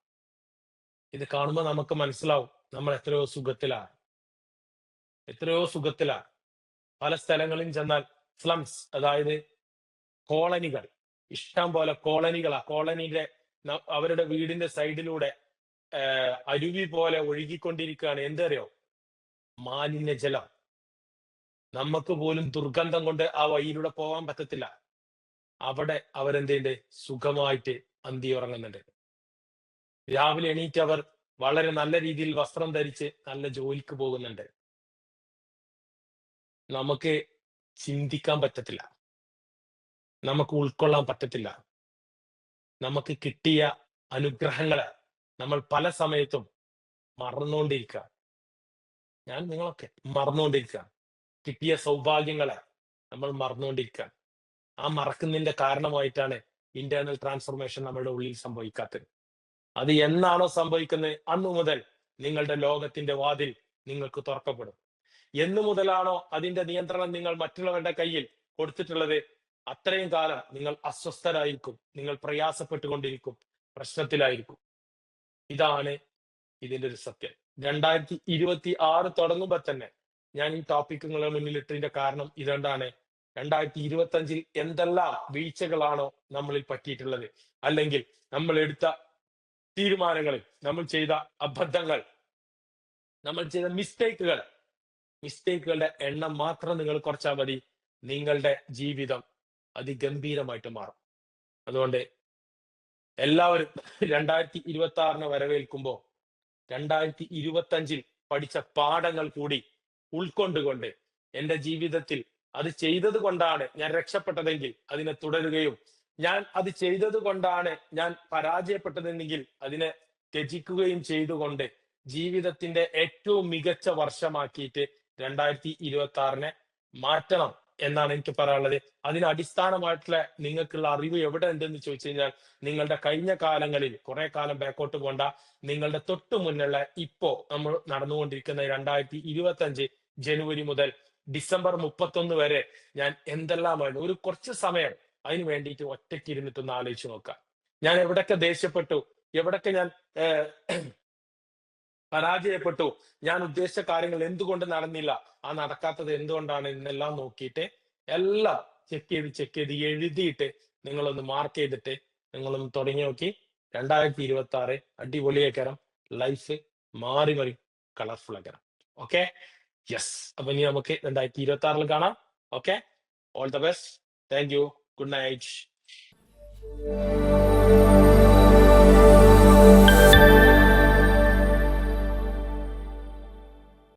ഇത് കാണുമ്പോൾ നമുക്ക് മനസ്സിലാവും നമ്മൾ എത്രയോ സുഖത്തിലാണ്, എത്രയോ സുഖത്തിലാണ്. പല സ്ഥലങ്ങളിൽ ചെന്നാൽ സ്ലംസ്, അതായത് കോളനികൾ, ഇഷ്ടം പോലെ കോളനികളാ. കോളനിയുടെ അവരുടെ വീടിന്റെ സൈഡിലൂടെ അരുവി പോലെ ഒഴുകിക്കൊണ്ടിരിക്കുകയാണ്. എന്തറിയോ? മാലിന്യജലം. നമുക്ക് പോലും ദുർഗന്ധം കൊണ്ട് ആ വഴിയിലൂടെ പോകാൻ പറ്റത്തില്ല. അവിടെ അവരെന്തുണ്ട്? സുഖമായിട്ട് അന്തി ഉറങ്ങുന്നുണ്ട്. രാവിലെ എണീറ്റ് അവർ വളരെ നല്ല രീതിയിൽ വസ്ത്രം ധരിച്ച് നല്ല ജോലിക്ക് പോകുന്നുണ്ട്. നമുക്ക് ചിന്തിക്കാൻ പറ്റത്തില്ല, നമുക്ക് ഉൾക്കൊള്ളാൻ പറ്റത്തില്ല. നമുക്ക് കിട്ടിയ അനുഗ്രഹങ്ങളെ നമ്മൾ പല സമയത്തും മറന്നുകൊണ്ടിരിക്കുക. ഞാൻ നിങ്ങളൊക്കെ മറന്നുകൊണ്ടിരിക്കുക. കിട്ടിയ സൗഭാഗ്യങ്ങളെ നമ്മൾ മറന്നുകൊണ്ടിരിക്കുക. ആ മറക്കുന്നതിന്റെ കാരണമായിട്ടാണ് ഇന്റേണൽ ട്രാൻസ്ഫോർമേഷൻ നമ്മുടെ ഉള്ളിൽ സംഭവിക്കാത്തത്. അത് എന്നാണോ സംഭവിക്കുന്നത്, അന്നു മുതൽ നിങ്ങളുടെ ലോകത്തിന്റെ വാതിൽ നിങ്ങൾക്ക് തുറക്കപ്പെടും. എന്നു മുതലാണോ അതിന്റെ നിയന്ത്രണം നിങ്ങൾ മറ്റുള്ളവരുടെ കയ്യിൽ കൊടുത്തിട്ടുള്ളത്, അത്രയും കാലം നിങ്ങൾ അസ്വസ്ഥരായിരിക്കും, നിങ്ങൾ പ്രയാസപ്പെട്ടുകൊണ്ടിരിക്കും, പ്രശ്നത്തിലായിരിക്കും. ഇതാണ് ഇതിന്റെ ഒരു സത്യം. 2026 തുടങ്ങുമ്പോൾ തന്നെ ഞാൻ ഈ ടോപ്പിക് നിങ്ങളുടെ മുന്നിൽ ഇട്ടതിന്റെ കാരണം ഇതുകൊണ്ടാണ്. 2025 എന്തെല്ലാം വീഴ്ചകളാണോ നമ്മളിൽ പറ്റിയിട്ടുള്ളത്, അല്ലെങ്കിൽ നമ്മൾ എടുത്ത തീരുമാനങ്ങളിൽ, നമ്മൾ ചെയ്ത അബദ്ധങ്ങൾ, നമ്മൾ ചെയ്ത മിസ്റ്റേക്കുകളുടെ എണ്ണം മാത്രം നിങ്ങൾ കുറച്ചാൽ മതി, നിങ്ങളുടെ ജീവിതം അതിഗംഭീരമായിട്ട് മാറും. അതുകൊണ്ട് എല്ലാവരും 2026 വരവേൽക്കുമ്പോൾ 2025 പഠിച്ച പാഠങ്ങൾ കൂടി ഉൾക്കൊണ്ടുകൊണ്ട് എന്റെ ജീവിതത്തിൽ അത് ചെയ്തത് കൊണ്ടാണ് ഞാൻ രക്ഷപ്പെട്ടതെങ്കിൽ അതിനെ തുടരുകയും, ഞാൻ അത് ചെയ്തത് കൊണ്ടാണ് ഞാൻ പരാജയപ്പെട്ടതെങ്കിൽ അതിനെ ത്യജിക്കുകയും ചെയ്തുകൊണ്ട് ജീവിതത്തിന്റെ ഏറ്റവും മികച്ച വർഷമാക്കിയിട്ട് 2026 മാറ്റണം എന്നാണ് എനിക്ക് പറയാനുള്ളത്. അതിന് അടിസ്ഥാനമായിട്ടുള്ള നിങ്ങൾക്കുള്ള അറിവ് എവിടെ ഉണ്ടെന്ന് ചോദിച്ചു കഴിഞ്ഞാൽ, നിങ്ങളുടെ കഴിഞ്ഞ കാലങ്ങളിൽ കുറെ കാലം ബാക്കോട്ട് പോണ്ട, നിങ്ങളുടെ തൊട്ടു മുന്നുള്ള ഇപ്പോ നമ്മൾ നടന്നുകൊണ്ടിരിക്കുന്ന 2025 ജനുവരി മുതൽ ഡിസംബർ 31 വരെ ഞാൻ എന്തെല്ലാമാണ് ഒരു കുറച്ച് സമയം അതിന് വേണ്ടിയിട്ട് ഒറ്റയ്ക്ക് ഇരുന്നിട്ടൊന്ന് ആലോചിച്ച് നോക്കാം. ഞാൻ എവിടൊക്കെ ദേഷ്യപ്പെട്ടു, എവിടൊക്കെ ഞാൻ പരാജയപ്പെട്ടു, ഞാൻ ഉദ്ദേശിച്ച കാര്യങ്ങൾ എന്തുകൊണ്ട് നടന്നില്ല, ആ നടക്കാത്തത് എന്തുകൊണ്ടാണ് എന്നെല്ലാം നോക്കിയിട്ട് എല്ലാം ചെക്ക് ചെയ്ത് എഴുതിയിട്ട് നിങ്ങളൊന്ന് മാർക്ക് ചെയ്തിട്ട് നിങ്ങളൊന്ന് തുടങ്ങി നോക്കി. 2026 അടിപൊളിയാക്കരം, ലൈഫ് മാറി കളർഫുൾ ആക്കരം. Okay, yes. അപ്പൊ ഇനി നമുക്ക് 2026 കാണാം. Okay, all the best. Thank you. Good night.